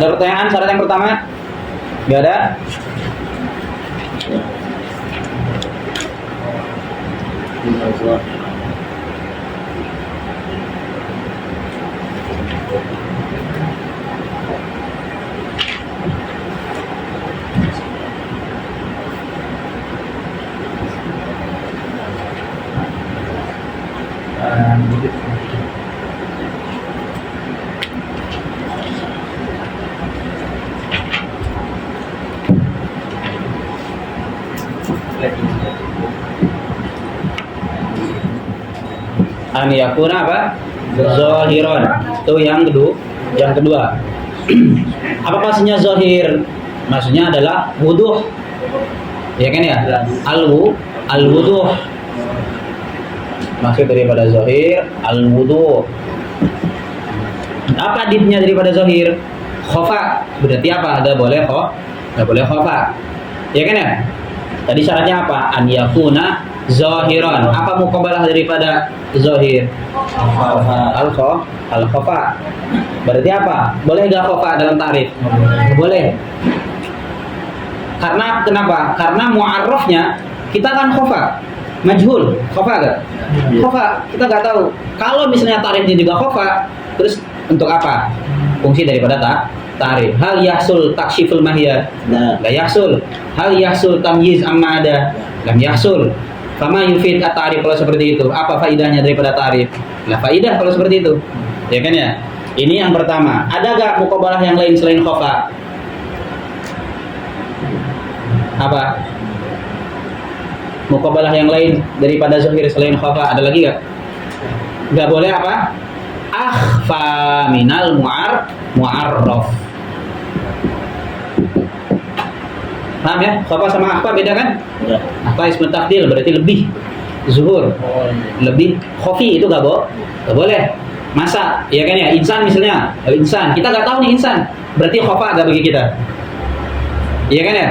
Ada pertanyaan syarat yang pertama? Nggak ada? An yakuna apa? Zahiron. Itu yang kedua. Yang kedua. Apa maksudnya zahir? Maksudnya adalah wuduh. Ya kan ya? Al-wuduh. Maksud daripada zahir al-wuduh. Apa dibnya daripada zahir? Khofa. Berarti apa? Gak boleh khofa. Ya kan ya? Tadi syaratnya apa? An yakuna zahiran. Apa muqabalah daripada zahir? Al-khofa. Berarti apa? Boleh gak khofa dalam tarif? Boleh. Karena kenapa? Karena mu'arrafnya kita kan khofa, majhul, khofa gak? Khofa, kita gak tahu. Kalau misalnya tarifnya juga khofa, terus untuk apa? Fungsi daripada tarif. Hal yahsul taksyiful mahiyah? La yahsul. Hal yahsul tamyiz amma ada? Lam yahsul. Fama yufid at-tarif kalau seperti itu. Apa faidahnya daripada tarif? Lah faidah kalau seperti itu. Ya kan ya? Ini yang pertama. Ada gak muqabalah yang lain selain khofa? Apa? Muqabalah yang lain daripada zahir selain khofa ada lagi gak? Gak boleh apa? Akhfa minal mu'arraf. Paham ya? Khofa sama akhfa beda kan? Ya. Akhfa ismu tafdil berarti lebih zuhur. Lebih khofi itu gak boleh. Masa? Ya kan ya? Insan misalnya, insan. Kita gak tahu nih insan. Berarti khofa gak bagi kita? Iya kan ya?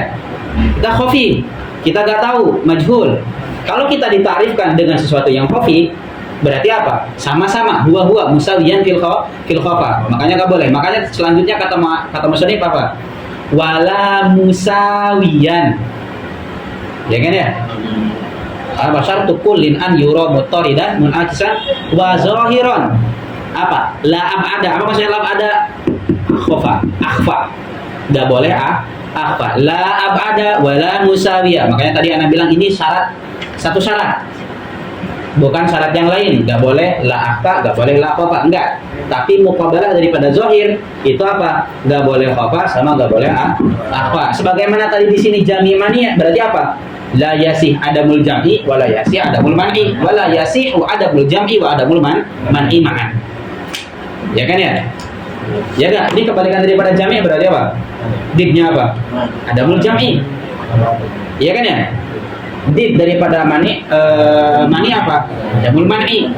Kita khofi, kita gak tahu, majhul. Kalau kita ditarifkan dengan sesuatu yang khofi, berarti apa? Sama-sama, huwa musawiyan fil khofa. Makanya gak boleh. Makanya selanjutnya kata musannif apa? Wala musawiyan. Ya kan ya? Al-basyartu kullin an yura muttaridan munakisan wa zahiran. Apa? La ab'ada. Apa maksudnya la ab'ada? Khofa, akhfa. Gak boleh akhfa. La ab'ada wa la musawiyah. Makanya tadi Ana bilang ini satu syarat. Bukan syarat yang lain. Gak boleh la akhfa, gak boleh la khofa. Enggak. Tapi muqabalah daripada zahir itu apa? Gak boleh khofa sama gak boleh akhfa. Sebagaimana tadi di sini jami mani berarti apa? La yasih adamul jam'i wa la yasih adamul man'i wa la yasih adamul jam'i wa adamul man'i ma'an. Ya kan ya? Ya enggak? Ini kebalikan daripada jami berarti apa? Dibnya apa? Adamul jam'i. Iya kan ya? Dib daripada mani apa? Adamul man'i.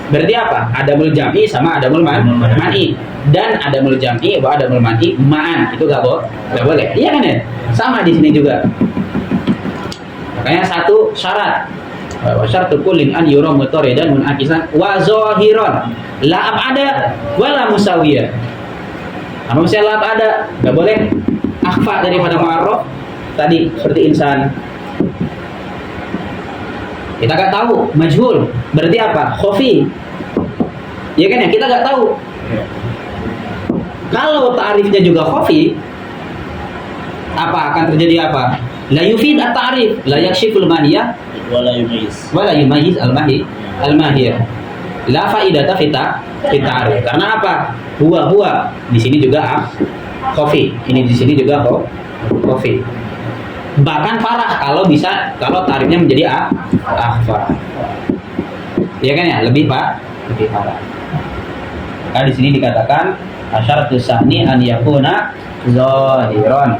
Berarti apa? Adamul jam'i sama adamul man'i. Dan adamul jam'i wa adamul man'i ma'an. Itu enggak boleh. Iya kan ya? Sama di sini juga. Makanya satu syarat. Wa syartu kullin an yura mutaridan munakisan wa zahiran. La ab'ada wa la musawiyah. Apa misalnya la ab'ada? Enggak boleh akhfa daripada mu'arraf tadi seperti insan. Kita enggak tahu, majhul. Berarti apa? Khofi. Ya kan ya? Kita enggak tahu. Kalau ta'rifnya juga khofi, apa akan terjadi apa? La yufid at-ta'rif, la yakshiful maniyah wa la yumayyiz al-mahiyah. La faidata fi ta'rif. Karena apa? Huwa di sini juga khofi. Ini di sini juga khofi. Bahkan parah kalau kalau tarifnya menjadi akhfa. Ya kan ya? Lebih parah. Nah, di sini dikatakan asyaratu sani an yakuna zahiran.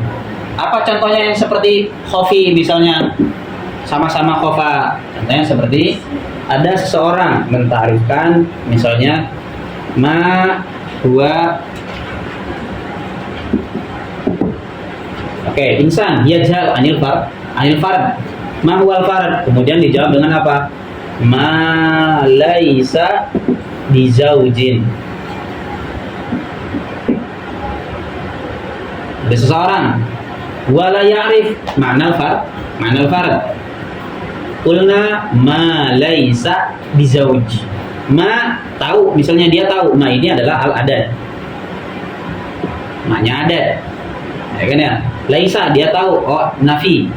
Apa contohnya yang seperti khofi misalnya sama-sama khofa? Contohnya seperti ada seseorang mentarifkan misalnya ma huwa insan yajhal anil fard ma huwa al fard. Kemudian dijawab dengan apa? Ma laisa bizaujin. ada seseorang. Wala ya'rif ma'nal fard, ma'nal fard. Qulna ma laisa bizauj. Ma tahu, misalnya dia tahu ma ini adalah al-adad. Ma-nya adat. Ya kan ya? Laisa dia tahu oh nafi.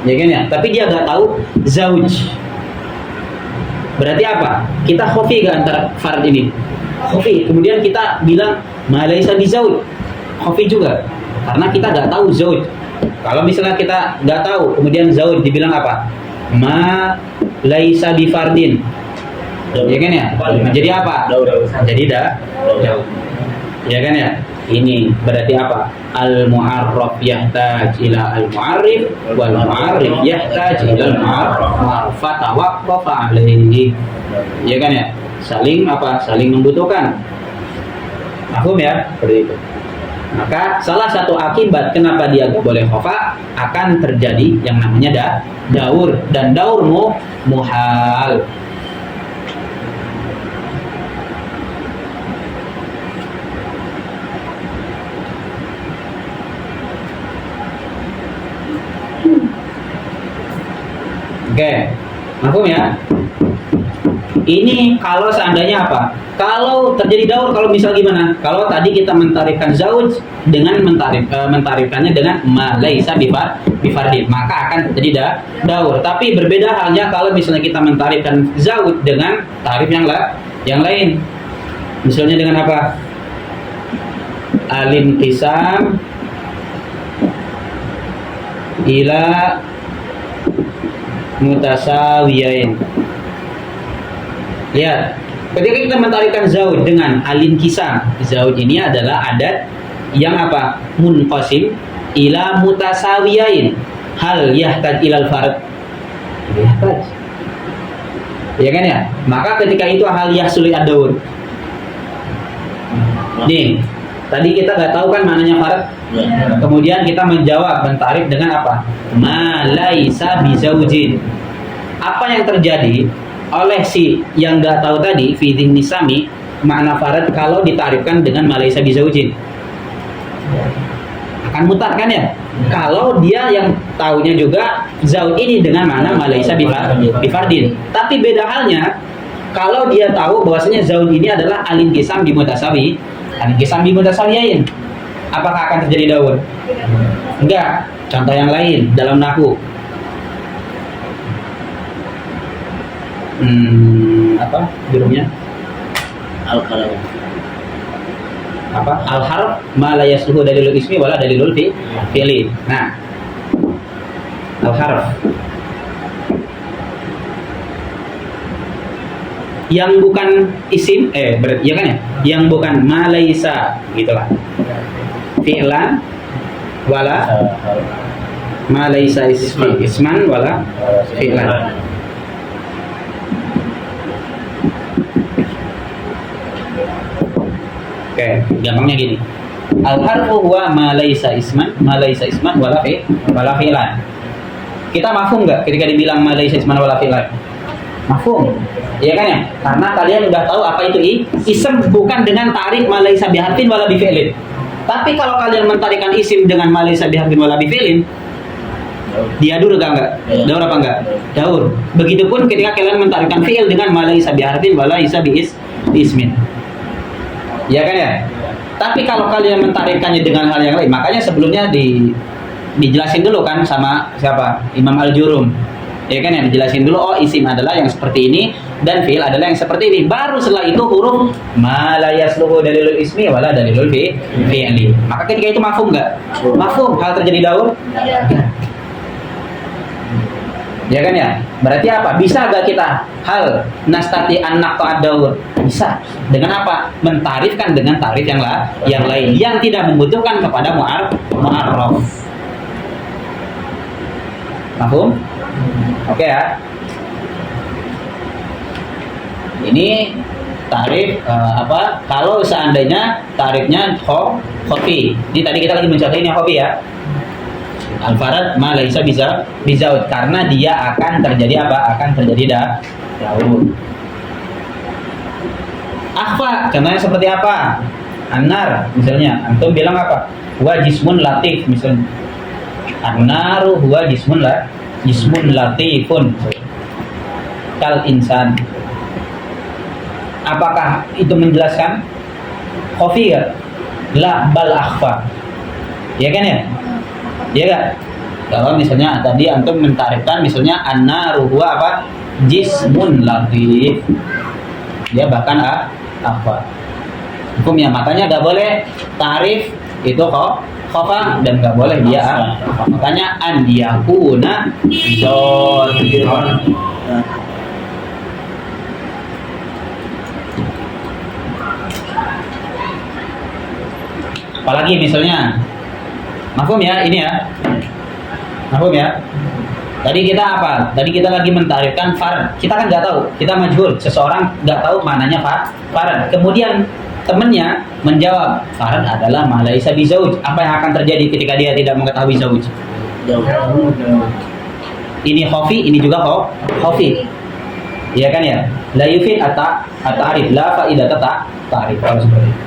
Ya kan ya? Tapi dia nggak tahu zauj. Berarti apa? Kita khofi gak antara fard ini? Khofi. Kemudian kita bilang ma laisa bizauj. Khofi juga. Karena kita nggak tahu zauj. Kalau misalnya kita nggak tahu, kemudian zauj dibilang apa? Ma laisa bifardin. Ya kan ya? Jadi apa? Jadi daur. Ya kan ya? Ini berarti apa? Al-mu'arraf yahtaj ila al-mu'arrif wal mu'arrif yahtaj ila al-mu'arraf fatawaqqafa alaihi. Ya kan ya? Saling apa? Saling membutuhkan. Paham ya? Seperti itu. Maka salah satu akibat kenapa dia nggak boleh khofa akan terjadi yang namanya daur, dan daur muhal. Oke, mafhum ya? Ini kalau seandainya apa? Kalau terjadi daur, kalau misal gimana? Kalau tadi kita mentarifkan zauj dengan mentarifkannya dengan ma laisa bifardin, maka akan terjadi daur. Tapi berbeda halnya kalau misalnya kita mentarifkan zauj dengan tarif yang lain. Misalnya dengan apa? Al-inqisam ila mutasawiyain. Lihat, ketika kita mentarikkan zauj dengan al-inqisam, zauj ini adalah adat yang apa? Munqasim ila mutasawiyain. Hal yahtaj ilal fard. Yahtaj. Ya kan ya? Maka ketika itu hal yahsul ad-daur. Nih, tadi kita nggak tahu kan maknanya fard. Kemudian kita menjawab mentarif dengan apa? Ma laisa bizaujin. Apa yang terjadi oleh si yang nggak tahu tadi fi dzihni sami makna farad kalau ditarifkan dengan ma laisa bizaujin? Akan mutar kan ya? Kalau dia yang tahunya juga zauj ini dengan mana ma laisa bifardin. Tapi beda halnya kalau dia tahu bahwasanya zauj ini adalah al-inqisam bi mutasawi, al-inqisam bi mutasawiyain. Apakah akan terjadi daur? Enggak. Contoh yang lain dalam nahwu. Apa jurumnya? Al-kalam. Apa? Al-harf ma la yasluhu dalilul ismi wala dalilul fi'li. Nah. Al-harf yang bukan isim berarti ya kan ya? Yang bukan ma laisa gitulah. Fi'lan wala ma laisa isman wala fi'lan. Oke, gampangnya gini. Al-harfu huwa ma laisa isman wala fi'lan. Kita mafhum nggak ketika dibilang ma laisa isman wala fi'lan? Mafhum. Iya kan ya? Karena kalian udah tahu apa itu ism bukan dengan tarik ma laisa biharfin wala bifi'lin. Tapi kalau kalian mentarikan isim dengan ma laisa biharfin wala bifi'lin, dia daur enggak? Daur apa enggak? Daur. Begitupun ketika kalian mentarikan fi'il dengan ma laisa biharfin wala laisa biismin. Ya kan ya? Tapi kalau kalian mentarikannya dengan hal yang lain, makanya sebelumnya dijelasin dulu kan sama siapa? Imam Al-Jurum. Ya kan ya, dijelasin dulu oh isim adalah yang seperti ini dan fi'il adalah yang seperti ini. Baru setelah itu huruf ma la yasluhu dalilul ismi wala dalilul fi'li. Maka ketika itu mafhum enggak? Mafhum. Hal terjadi daur? Ya kan ya? Berarti apa? Bisa gak kita hal nastati an naqta'ad daur? Bisa. Dengan apa? Mentarifkan dengan tarif yang lain yang tidak membutuhkan kepada mu'arraf. Paham? Oke ya. Ini tarif apa? Kalau seandainya tarifnya khofi. Ini tadi kita lagi mencontoh ini khofi ya. Al-farad ma laisa bizaud karena dia akan terjadi apa? Akan terjadi daur. Akhfa, contohnya seperti apa? An-nar misalnya, antum bilang apa? Huwa jismun latif misalnya. An-naru huwa jismun latifun. Kal insan. Apakah itu menjelaskan khafi ya? La bal akhfa. Ya kan ya? Ya kan? Kalau misalnya tadi antum mentarifkan misalnya an-naru huwa apa? Jismun latif. Dia bahkan akhfa. Hukumnya makanya nggak boleh tarif itu khafa dan nggak boleh dia makanya an yakuna dzahir. Apalagi misalnya mafhum ya ini ya. Mafhum ya. Tadi kita apa? Tadi kita lagi mentarifkan fard. Kita kan nggak tahu. Kita majhul. Seseorang nggak tahu mananya fard. Kemudian temannya menjawab fard adalah ma laisa bizauj. Apa yang akan terjadi ketika dia tidak mengetahui zauj? Ini khafi, ini juga khafi. Iya kan ya? La yufid at-ta'rif, la faidata ta'rif. Kalau seperti itu.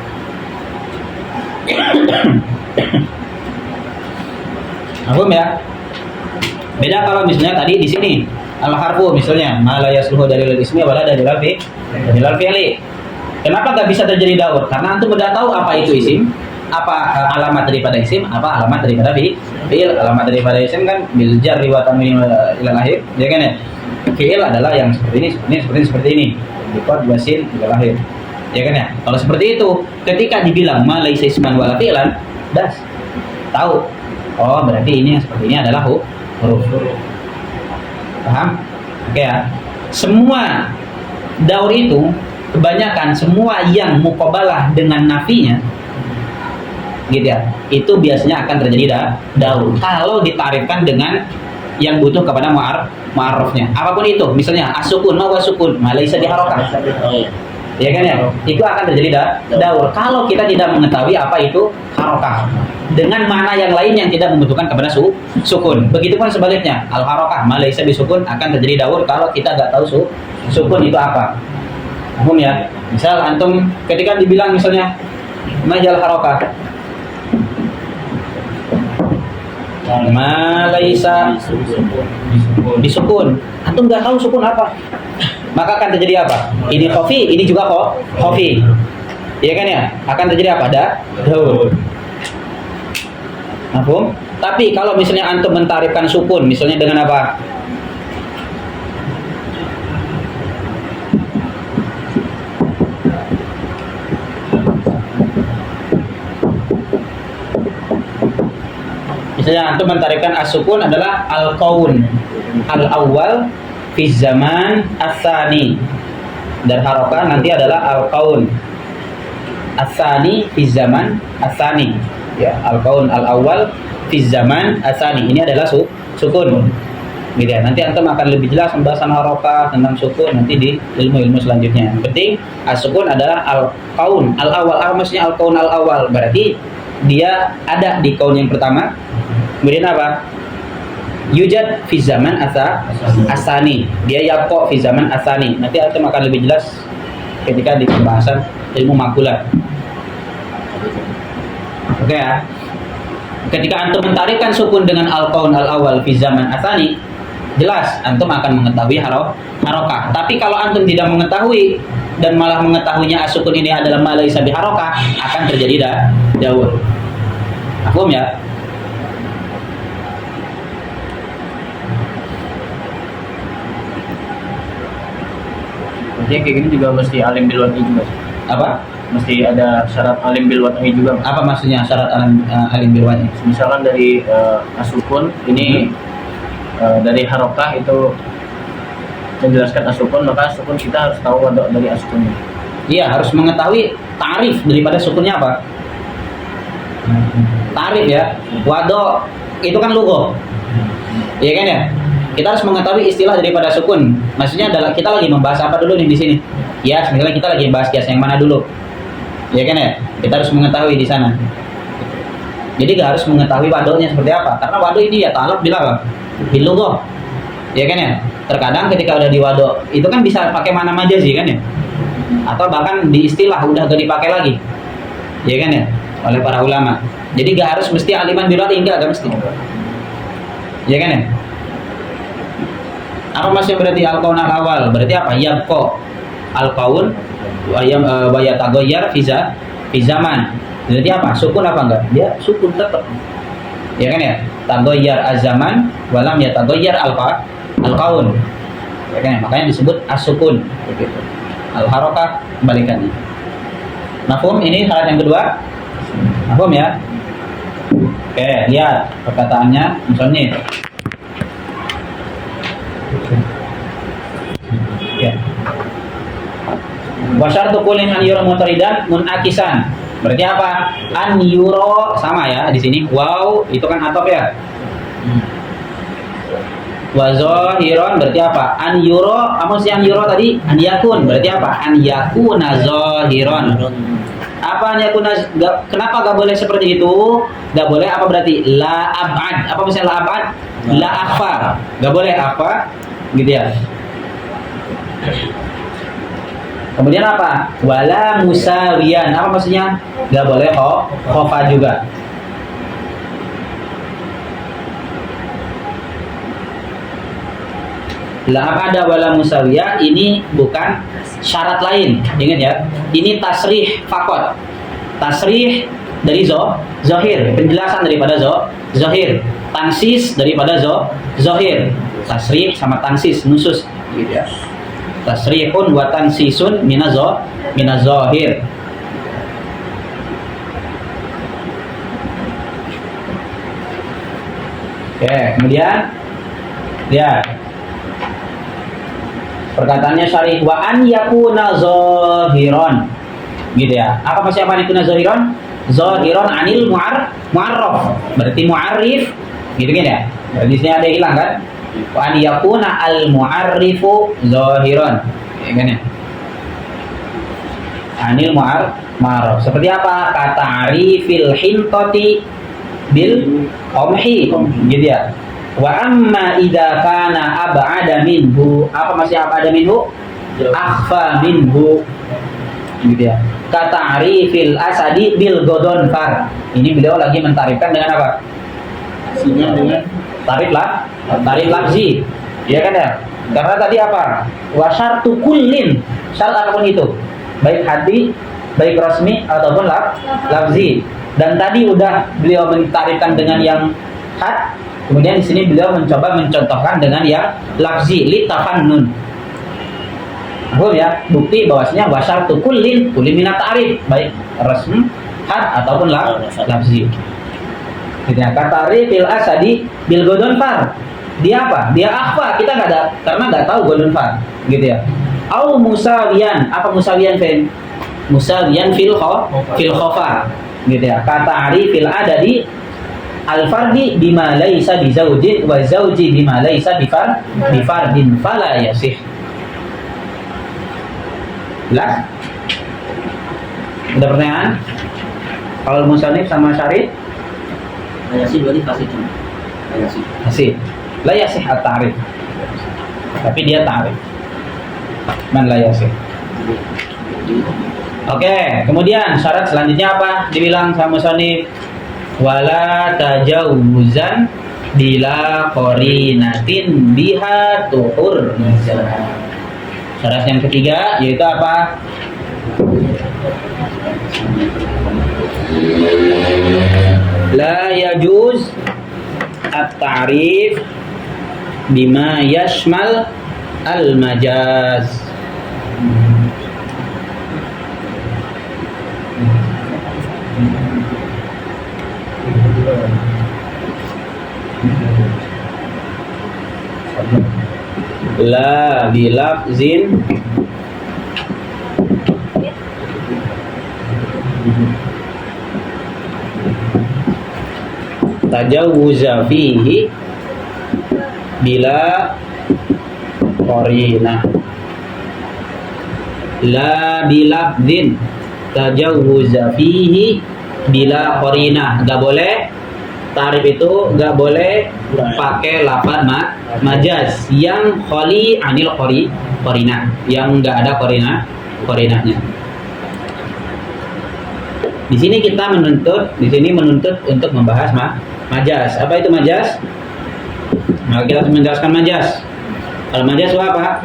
Mafhum ya? Beda kalau misalnya tadi di sini al-harfu misalnya ma la yasluhu dalil ismi wala dalil fi'li. Kenapa nggak bisa terjadi daur? Karena antum udah tahu apa itu isim, apa alamat daripada isim, apa alamat daripada fi'il. Alamat daripada isim kan bil jarri wa tanwin ila akhir, ya kan ya? Fi'il adalah yang seperti ini. Biqad wasin ila akhir. Ya kan ya? Kalau seperti itu, ketika dibilang ma laisa isman wala fi'lan, das tahu. Oh, berarti ini yang seperti ini adalah huruf. Paham? Oke ya. Semua daur itu kebanyakan semua yang muqabalah dengan nafinya gitu ya. Itu biasanya akan terjadi daur. Kalau ditarifkan dengan yang butuh kepada mu'arrafnya. Apapun itu, misalnya as-sukun, ma wa sukun, ma laisa diharokah. Ya kan ya? Itu akan terjadi daur. Kalau kita tidak mengetahui apa itu harokah dengan mana yang lain yang tidak membutuhkan kepada sukun. Begitupun sebaliknya, al harokah ma laisa bisukun akan terjadi daur kalau kita nggak tahu sukun itu apa. Paham ya? Misal antum ketika dibilang misalnya majal harokah ma laisa bisukun, antum nggak tahu sukun apa, maka akan terjadi apa? Ini khafi, ini juga khafi. Iya kan ya? Akan terjadi apa? Daur. Mafhum? Tapi kalau misalnya antum mentarifkan sukun, misalnya dengan apa? Misalnya antum mentarifkan as-sukun adalah al-qaun al-awwal fi zaman as-sani, dan harokah nanti adalah al-qaun as-sani fi zaman as-sani. Ya, al-qaun al-awwal fi zaman as-sani. Ini adalah sukun. Gitu ya. Nanti antum akan lebih jelas pembahasan harokah tentang sukun nanti di ilmu-ilmu selanjutnya. Yang penting as-sukun adalah al-qaun al-awwal. Maksudnya al-qaun al-awwal berarti dia ada di qaun yang pertama. Kemudian apa? Yujad fi zaman asani. Dia yaqo fi zaman asani. Nanti antum akan lebih jelas ketika di pembahasan ilmu makulah. Oke ya. Ketika antum mentarikkan sukun dengan al-qaun al-awwal fi zaman asani, jelas antum akan mengetahui harokah. Tapi kalau antum tidak mengetahui dan malah mengetahuinya as-sukun ini adalah ma laisa bi harokah, akan terjadi daur. Paham ya? Jadi kayak gini juga mesti alim bil wad'i juga. Apa? Mesti ada syarat alim bil wad'i juga. Apa maksudnya syarat alim bil wad'i? Misalkan dari asukun ini dari harokah itu menjelaskan asukun, maka asukun kita harus tahu wadok dari asukunnya. Iya, harus mengetahui tarif daripada sukunnya apa. Tarif ya. Wadok itu kan logo. Iya kan ya? Kita harus mengetahui istilah daripada sukun. Maksudnya adalah kita lagi membahas apa dulu nih di sini? Kias, misalnya kita lagi bahas kias yang mana dulu? Ya kan ya? Kita harus mengetahui di sana. Jadi gak harus mengetahui wadoknya seperti apa. Karena wadok ini ya ta'alaq bilang bil lugah. Ya kan ya? Terkadang ketika udah di wadok itu kan bisa pakai mana majazi kan ya? Atau bahkan di istilah udah gak dipakai lagi. ya kan ya, oleh para ulama. Jadi gak harus mesti aliman birati, enggak mesti, ya kan ya. Apa maksudnya berarti al-kaun al-awal? Berarti apa? Yabqa al-kaun wa yataghayyar fi zaman. Berarti apa? Sukun apa enggak? Dia sukun tetap. Ya kan ya? Taghayyar az-zaman wa lam yataghayyar al-kaun. Ya kan ya? Makanya disebut as-sukun. Begitu. Al-harakah kebalikannya. Mafhum? Ini syarat yang kedua. Mafhum ya? Oke, lihat perkataannya musannif. Ya. Wa syartu kullin an yura mutaridan munakisan. Berarti apa? An yuro sama ya di sini. Wow, itu kan atop ya. Wa zahiron berarti apa? An yuro, apa sih an yuro tadi? An yakun berarti apa? An yakuna zahiron. Apa an yakuna? Kenapa gak boleh seperti itu? Gak boleh apa berarti? La ab'ad. Apa misalnya la ab'ad? La akhfa. Gak boleh apa? Gitu ya. Kemudian apa? Wala musawiyan. Apa maksudnya? Gak boleh khofa juga. La ada wala musawiyah ini bukan syarat lain. Ingat ya. Ini tasrih fakot. Tasrih dari zahir, penjelasan daripada zahir. Tansis daripada zahir. Tasrih sama tansis, nusus gitu ya. Tasrihun wa tansisun minazahir. Oke, kemudian lihat perkataannya syarih wa an yakuna zahiron. Gitu ya. Apa maksudnya an yakuna zahiron? Zahiron anil mu'arraf. Berarti mu'arrif gitu kan ya. Berarti di sini ada yang hilang kan? Wa an yakuna al mu'arrifu zahiron. Ya kan ya. Anil mu'arraf. Seperti apa? Kata arifil hintati bil qamhi gitu ya. Wa amma idza kana ab'ada minhu. Apa masih ab'ada minhu? Akhfa minhu. Gitu ya. Kata arifil asadi bil godonfar. Ini beliau lagi mentarifkan dengan apa? Dengan tarif lafzi. Iya kan ya? Karena tadi apa? Wa syartu kullin. Syarat apapun itu. Baik hati, baik rasmi ataupun lafzi. Dan tadi udah beliau mentarifkan dengan yang had. Kemudian di sini beliau mencoba mencontohkan dengan yang lafzi li tafannun. Ya, bukti bahwasanya wasyartu kullin minat ta'rif, baik rasmi, had ataupun lafzi. Gitu ya. Kata arifil asadi bil godonfar. Dia apa? Dia akhfa. Kita nggak ada karena nggak tahu godonfar. Gitu ya. Au musawiyan. Apa musawiyan, Fen? Musawiyan fil khofa. Gitu ya. Kata arifil adadi al-fardi bima laisa bi zaujin wa zauji bima laisa bi fardin fala yasih. Lah. Ada pertanyaan? Kalau musannif sama syarih? La yasih berarti fasih cuma. La yasih. Fasih. La yasih at-ta'rif. Tapi dia ta'rif. Man la yasih. Oke, kemudian syarat selanjutnya apa? Dibilang sama musannif wala tajawuzan bila qarinatin biha tuhur. Syarat yang ketiga yaitu apa? La yajuz at-ta'rif bima yashmal al-majaz. La bilafzin tajawuza fihi bila qarinah. La bilafzin tajawuza fihi bila qarinah. Gak boleh tarif itu gak boleh pakai lafaz majaz yang khali anil qarinah, yang gak ada qarinahnya. Di sini kita menuntut untuk membahas majas. Apa itu majas? Nah, kita harus menjelaskan majas. Kalau majas itu apa?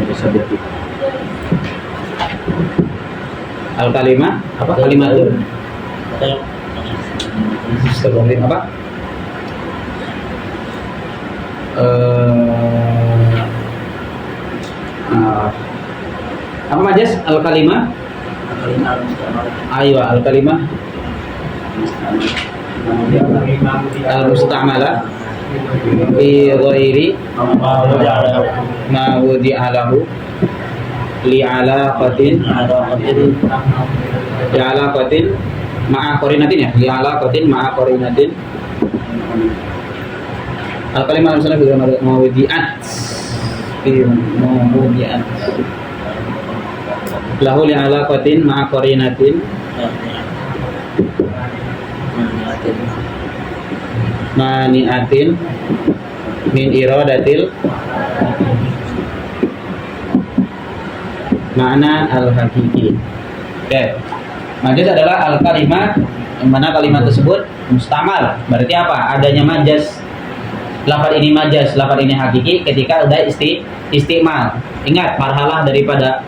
Bisa jadi. Al-kalimah apa? Kalimatun. Sebelum apa? Apa majas? Al-kalimah? Ayo, al-kalimah al-musta'malah fi ghairi ma wudi'a lahu li'alaqatin ma'a qarinatin ya, li'alaqatin ma'a qarinatin. Al-kalimah al-musta'malah fi ghairi ma wudi'at lahu li'alaqatin ma'a qarinatin mani'atin min iradatil ma'na al-hakiki. Oke. Majas adalah al-kalimat yang mana kalimat tersebut mustamal. Berarti apa? Adanya majas. Lafaz ini majas, lafaz ini hakiki ketika udah istimal. Ingat, marhalah daripada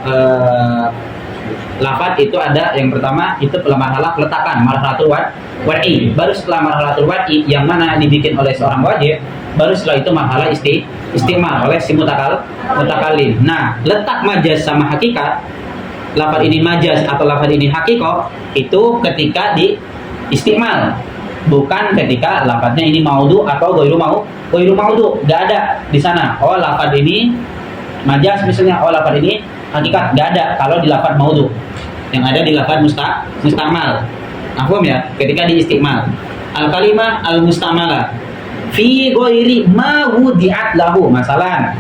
lafaz itu ada yang pertama itu marhalah peletakan, marhalatul wad'i. Baru setelah marhalatul wad'i yang mana dibikin oleh seorang wajib, baru setelah itu marhalah istimal oleh si mutakalim. Nah, letak majas sama hakikat, lafaz ini majas atau lafaz ini hakikoh itu ketika di istimal, bukan ketika lafaznya ini maudu atau ghairu maudu. Gak ada di sana. Oh, lafaz ini majas misalnya, oh lafaz ini hakikat, gak ada kalau di lafaz maudu. Yang ada di lafaz mustamal. Paham ya? Ketika di istimal. Al-kalimah al-mustamalah fi ghairi ma wudi'at lahu. Masalan,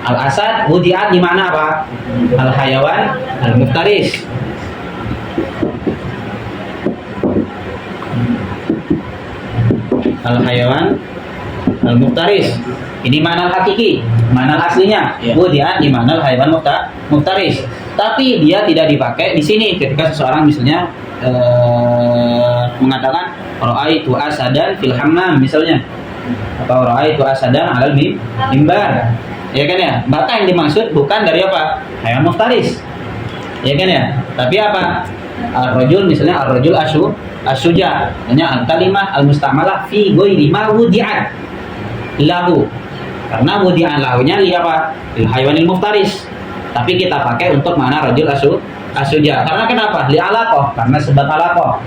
al-asad wudi'at di mana apa? Al-hayawan al-muftaris. Al-hayawan al-muftaris. Ini mana hakiki, mana aslinya. Wudi'at di mana al-hayawan muftaris. Tapi dia tidak dipakai di sini ketika seseorang misalnya mengatakan ra'aitu asadan fil hammam misalnya, atau ra'aitu asadan 'alal mimbar. Ya kan ya? Maka yang dimaksud bukan dari apa? Hayawan muftaris. Ya kan ya? Tapi apa? Ar-rajul misalnya ar-rajul as-suja. Hanya al-kalimah al-mustamalah fi ghairi ma wudi'at lahu. Karena wudi'an lahunya li apa? Lil hayawanil muftaris. Tapi kita pakai untuk mana rajul as-suja. Karena kenapa? Li alaqah, karena sebab alaqah.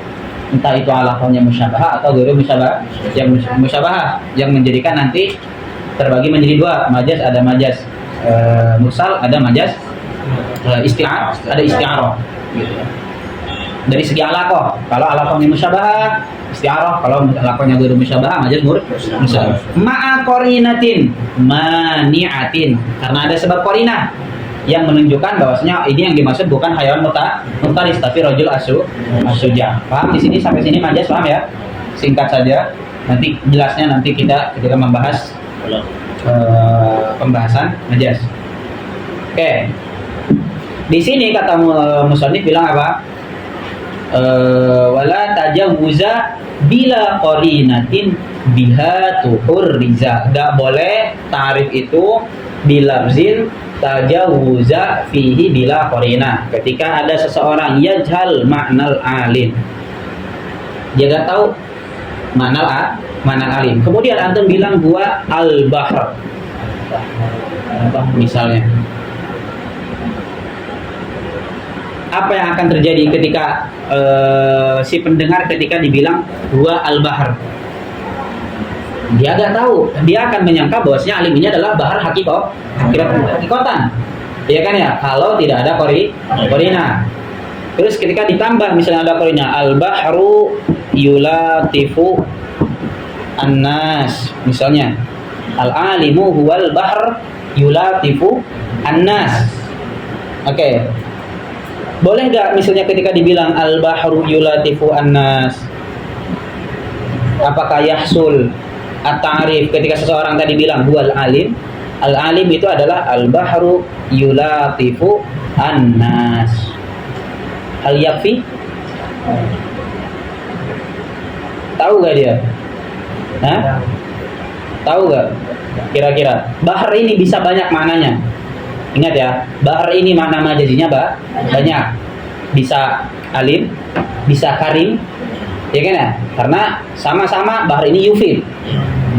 Entah itu alaqahnya musyabahah atau ghairu musyabahah. Yang musyabahah yang menjadikan nanti terbagi menjadi dua. Majas, ada majas mursal, ada majas isti'arah, ada isti'arah gitu ya. Dari segi alaqah, kalau alaqahnya musyabahah isti'arah, kalau alaqahnya ghairu musyabahah majas mursal. Ma'a qarinatin mani'atin, karena ada sebab qarinah yang menunjukkan bahwasanya ini yang dimaksud bukan hayawan muftaris tapi rajul as-suja. Paham di sini sampai sini majas, paham ya? Singkat saja. Nanti jelasnya nanti kita ketika membahas pembahasan majas. Oke. Di sini kata musannif bilang apa? Wala tajawuza bila qarinatin biha tuhurriza. Gak boleh tarif itu bilafzin tajawuza fihi bila qarina. Ketika ada seseorang yajhal ma'nal alim, dia gak tahu ma'nal alim, kemudian antum bilang gua al-bahr misalnya, apa yang akan terjadi ketika si pendengar ketika dibilang gua al-bahr? Dia gak tahu, dia akan menyangka bahwasanya alim ini adalah bahar hakikotan, ya kan ya? Kalau tidak ada qarina. Terus ketika ditambah misalnya ada qarina, al-bahru yulatifu annas misalnya, al-alimu huwal bahr yulatifu annas. Oke. Boleh gak misalnya ketika dibilang al-bahru yulatifu annas, apakah yahsul at-ta'rif ketika seseorang tadi bilang huwal alim? Al-alim itu adalah al-bahru yulatifu annas. Hal yakfi? Tahu gak dia? Hah? Tahu gak? Kira-kira bahar ini bisa banyak maknanya. Ingat ya, bahar ini makna majazinya banyak. Bisa alim, bisa karim, ya kan ya? Karena sama-sama bahar ini yufid,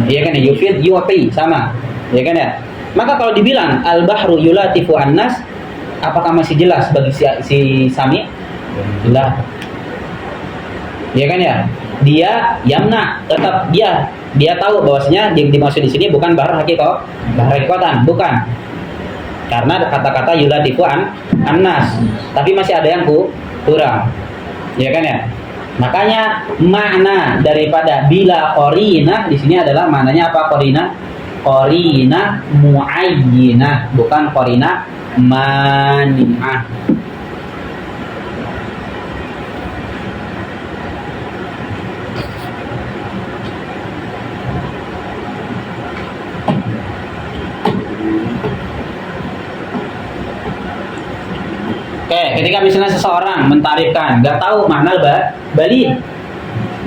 ya kan ya? Yufid, yu'ti, sama, ya kan ya? Maka kalau dibilang al-bahru yulatifu annas, apakah masih jelas bagi si Sami? Jelas, ya kan ya? Dia yamna, tetap dia tahu bahwasanya yang dimaksud di sini bukan bahar hakikatan, bukan. Karena kata-kata yulatifu annas, tapi masih ada yang kurang, ya kan ya? Makanya makna daripada bila qarinah di sini adalah maknanya apa? Qarinah muayyinah, bukan qarinah mani'ah. Oke, ketika misalnya seseorang mentarifkan, nggak tahu makna balid,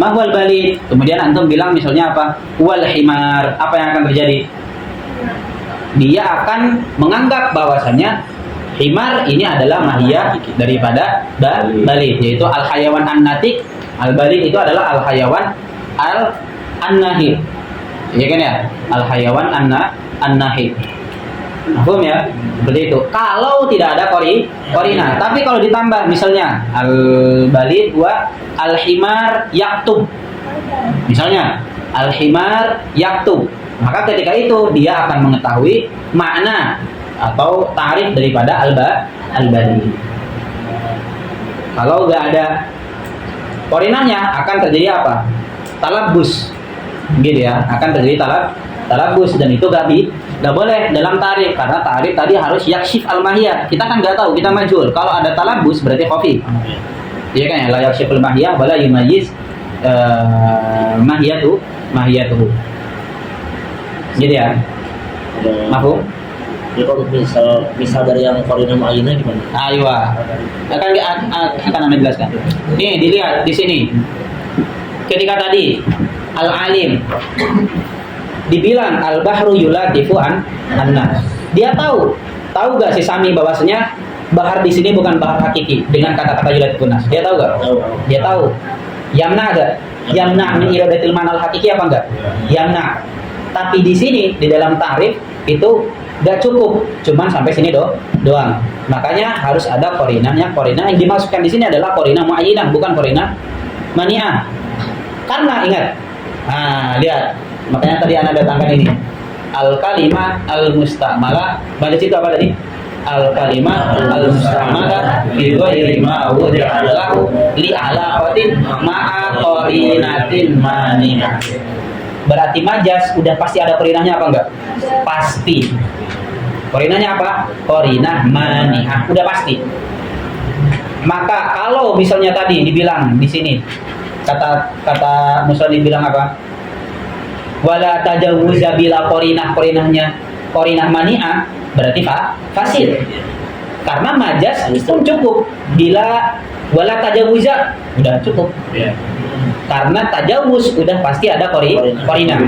mahwal balid, kemudian antum bilang misalnya apa? Wal himar, apa yang akan terjadi? Dia akan menganggap bahwasannya himar ini adalah mahiyah daripada balid, yaitu al hayawan an-natik, al balid itu adalah al hayawan an-nahi, ya kan ya? Al hayawan an-nahi. Paham ya? Seperti itu. Kalau tidak ada korina, tapi kalau ditambah misalnya al-balid wa al-himar yaktub. Misalnya al-himar yaktub, maka ketika itu dia akan mengetahui makna atau tarif daripada al-balid. Kalau nggak ada korinanya akan terjadi apa? Talabus. Gitu ya, akan terjadi talabus, dan itu nggak boleh dalam tarif, karena tarif tadi harus yakshif al-mahiyah. Kita kan nggak tahu, kita majhul. Kalau ada talabus berarti khafi. Iya kan ya, la yakshif al-mahiyah wala yumayyiz mahiyatuhu. Gitu ya. Mafhum? Ya kalau misal dari yang korinah muayyinah gimana? Aywa. Akan Anda jelaskan. Nih, dilihat di sini. Ketika tadi al-alim dibilang al-bahru yulatifu annas. Dia tahu gak si Sami bahwasanya bahar di sini bukan bahar hakiki dengan kata-kata yulatifu annas. Dia tahu gak? Dia tahu. Yamna ada. Yamna min iradatil manal hakiki apa enggak? Yamna. Tapi di sini di dalam tarif itu gak cukup, cuman sampai sini doang. Makanya harus ada korinahnya. Korinah yang dimasukkan di sini adalah korinah muayyinah, bukan korinah mani'ah. Karena ingat, lihat, makanya tadi Anda datangkan ini al-kalimah al-musta'malah. Baca situ apa tadi? Al-kalimah al-musta'malah fi ghairi ma wudi'a lahu li alaqatin ma'a qarinatin mani'ah. Berarti majas udah pasti ada korinahnya apa enggak? Pasti. Korinahnya apa? Korinah mani'ah, udah pasti. Maka kalau misalnya tadi dibilang di sini kata musannif bilang apa? Wala tajawuza bila korinahnya korinah mani'ah, berarti fasid. Karena majas pun cukup bila wala tajawuza udah cukup. Karena tajawuz udah pasti ada korinah.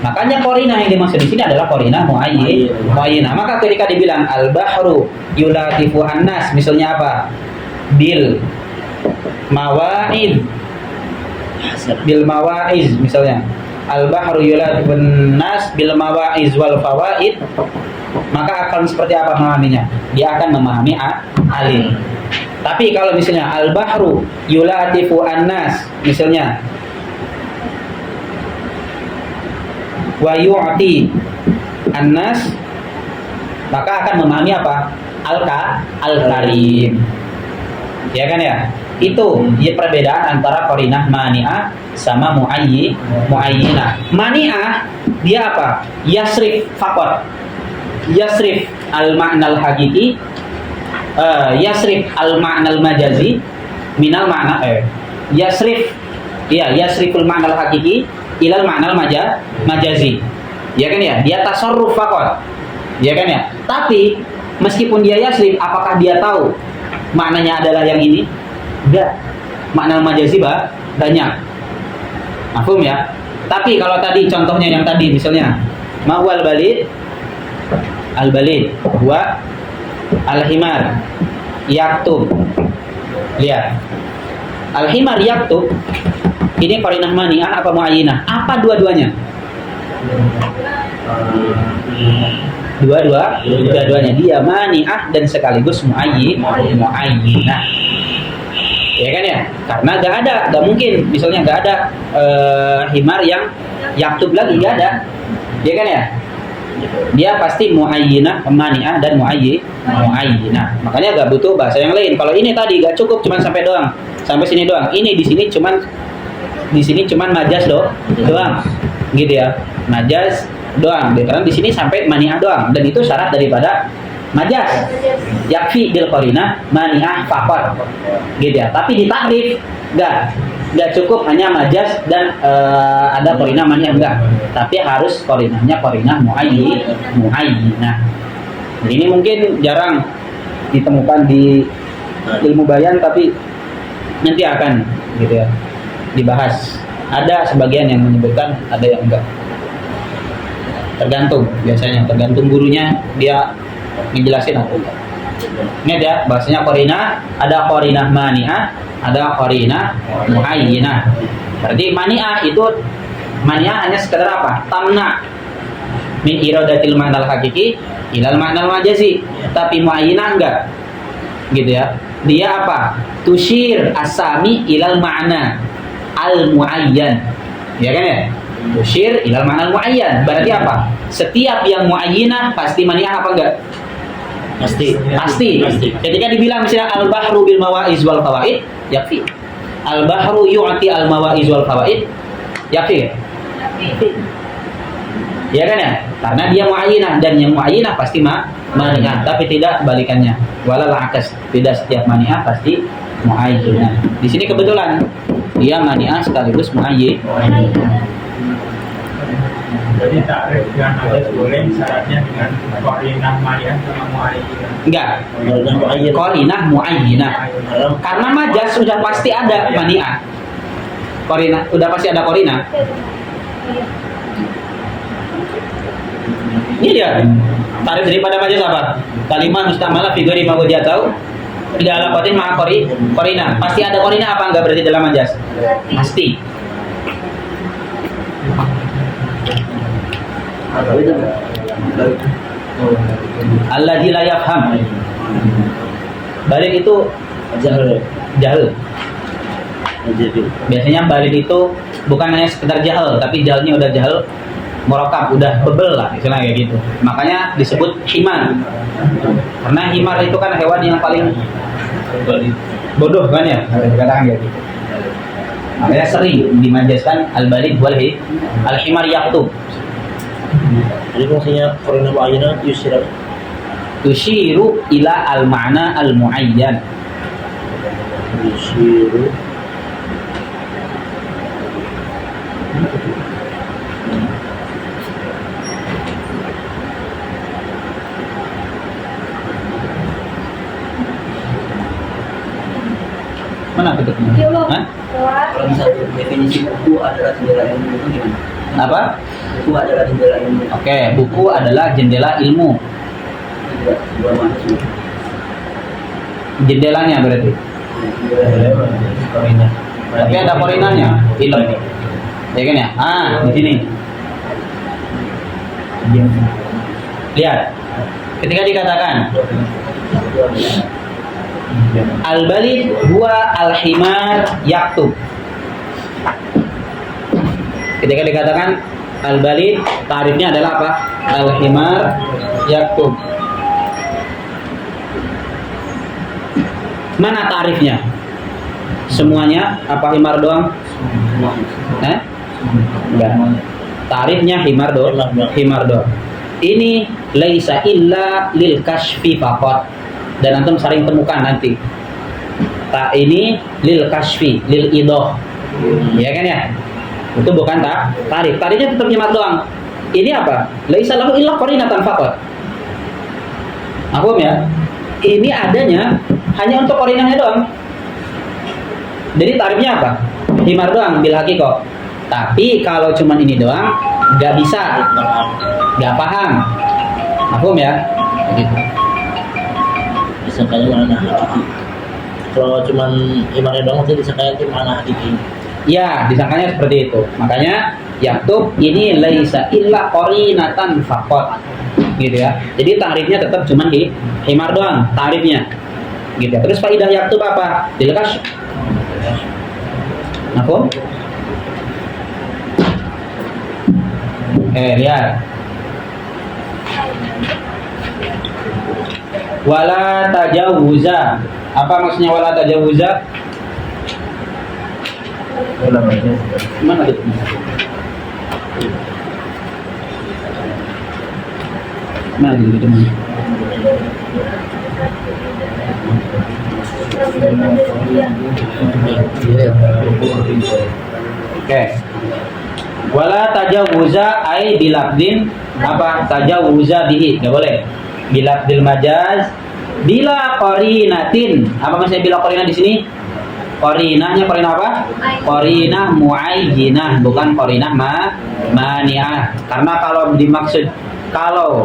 Makanya korinah yang dimaksud di sini adalah korinah muayyinah. Maka ketika dibilang al-bahru yulatifu annas, misalnya apa? Bil mawaiz, misalnya al-bahru yulatifu annas bil mawaiz wal fawaid, maka akan seperti apa memahaminya? Dia akan memahami alim. Tapi kalau misalnya al-bahru yulatifu annas, misalnya wa yu'ti annas, maka akan memahami apa? Al-karim. Ya kan ya? Itu ya perbedaan antara korinah mani'ah sama muayyinah. Mani'ah dia apa? Yasrif faqat. Yasrif al-ma'nal hakiki, yasrif al-ma'nal majazi minal ma'na yasriful ma'nal hakiki ilal ma'nal majazi. Ya kan ya? Dia tasarruf faqat. Ya kan ya? Tapi meskipun dia yasrib, apakah dia tahu maknanya adalah yang ini? Enggak. Makna majazi banyak. Mafhum ya? Tapi kalau tadi contohnya yang tadi misalnya ma'wal balid, al-balid wa al-himar yaktub. Lihat. Al-himar yaktub ini qarinah mani'ah apa muayyinah? Apa dua-duanya? Dua-duanya dia mani'ah dan sekaligus muayyinah. Ya kan ya? Karena gak mungkin misalnya gak ada himar yang yaktub lagi, gak ada. Ya kan ya? Dia pasti muayyinah, mani'ah dan muayyinah. Makanya gak butuh bahasa yang lain. Kalau ini tadi gak cukup cuman sampai sini doang. Ini di sini cuman majas doang. Gitu ya. Majas doang. Karena di sini sampai mani'ah doang dan itu syarat daripada majas. Yakfi bil qarinah mani'ah faqat. Gitu ya. Tapi di takrif enggak cukup hanya majas dan ada qarinah mani'ah, enggak. Tapi harus qarinahnya qarinah muayyinah. Ini mungkin jarang ditemukan di ilmu bayan, tapi nanti akan gitu ya dibahas. Ada sebagian yang menyebutkan, ada yang enggak. Tergantung gurunya dia ngejelasin atau enggak. Ingat ya, bahasanya qarinah, ada qarinah mani'ah, ada qarinah muayyinah. Berarti mani'ah hanya sekedar apa? Tamna min iradatil ma'nal hakiki ilal ma'nal majazi. Tapi muayyinah enggak. Gitu ya. Dia apa? Tushir asami ilal ma'na al muayyan. Ya kan ya? Tushir ilal ma'nal muayyan. Berarti apa? Setiap yang muayyinah pasti mani'ah apa enggak? Pasti. Ketika dibilang misalnya al-bahru bil mawa'iz wal fawaid, yakfi. Al-bahru yu'ti al mawa'iz wal fawaid, yakfi. Ya kan ya? Karena dia muayyinah dan yang muayyinah pasti mani'ah, tapi tidak balikannya. Walal akas, tidak setiap mani'ah pasti muayyinah. Di sini kebetulan dia mani'ah sekaligus muayyinah. Jadi takrif yang ada boleh syaratnya dengan qarinah mani'ah sama muayyinah. Enggak. Qarinah muayyinah. Karena majas sudah pasti ada mani'ah. Qarinah sudah pasti ada qarinah. Ini dia. Tarif daripada majas apa? Kalimat mustamalah fi ghairi mawjud atau tidak ala qatin ma'a qarinah. Pasti ada qarinah apa enggak berarti dalam majas? Pasti. Alladzi la yafham. Balik itu jahil. Biasanya balik itu bukan hanya sekedar jahil, tapi jahalnya udah jahil murakab, udah bebel lah, misalnya kayak gitu. Makanya disebut himar. Karena himar itu kan hewan yang paling bodoh kan ya, katakan kayak gitu. Makanya sering dimajaskan al-balid wal al-himar yaktub. Jadi fungsinya qarinah muayyinah Tushiru ila al-ma'na al-muayyan. yusiru Mana bentuknya? Hah? Kalau misalnya definisi buku adalah jendela ilmu itu gimana? Apa? Buku adalah jendela ilmu. Oke, buku adalah jendela ilmu. Dua mana sih? Jendelanya berarti. Tapi ada korinannya, ilmu. Ya kan ya? Di sini. Lihat. Ketika dikatakan al-balid huwa al-himar yaktub. Ketika dikatakan al-balid, tarifnya adalah apa? Al-himar yaktub. Mana tarifnya? Semuanya apa himar doang? Enggak. Tarifnya himar doang. Himar doang. Ini laisa illa lil kashfi faqat. Dan antum sering temukan nanti. Tak ini lil kashfi, lil idoh. Ya kan ya? Itu bukan tarif. Tarifnya tetap himar doang. Ini apa? Laisa lahu illa qarinatan faqat. Paham ya? Ini adanya hanya untuk korinahnya doang. Jadi tarifnya apa? Himar doang bil hakiko. Tapi kalau cuman ini doang nggak bisa, nggak paham. Paham ya? Begitu. Disangkanya mana hakiki. Kalau cuman imarnya doang itu disangkanya itu mana hakiki. Ya, disangkanya seperti itu. Makanya yaktub ini laisa illa qarinatan faqat. Gitu ya. Jadi tarifnya tetap cuma di himar doang tarifnya. Gitu ya. Terus faidah yaktub apa? Dilkas. Mafhum? Lihat. Wala tajawuza. Apa maksudnya wala tajawuza? Ulang aja. Mana itu? Mana gitu teman? Oke. Wala tajawuza ai bilafdin apa tajawuza bihi, enggak boleh. Bilafdil majaz bila qarinatin. Apa maksudnya bila qarinah di sini? Qarinahnya qarinah apa? Qarinah muayyinah, bukan qarinah mani'ah. Karena kalau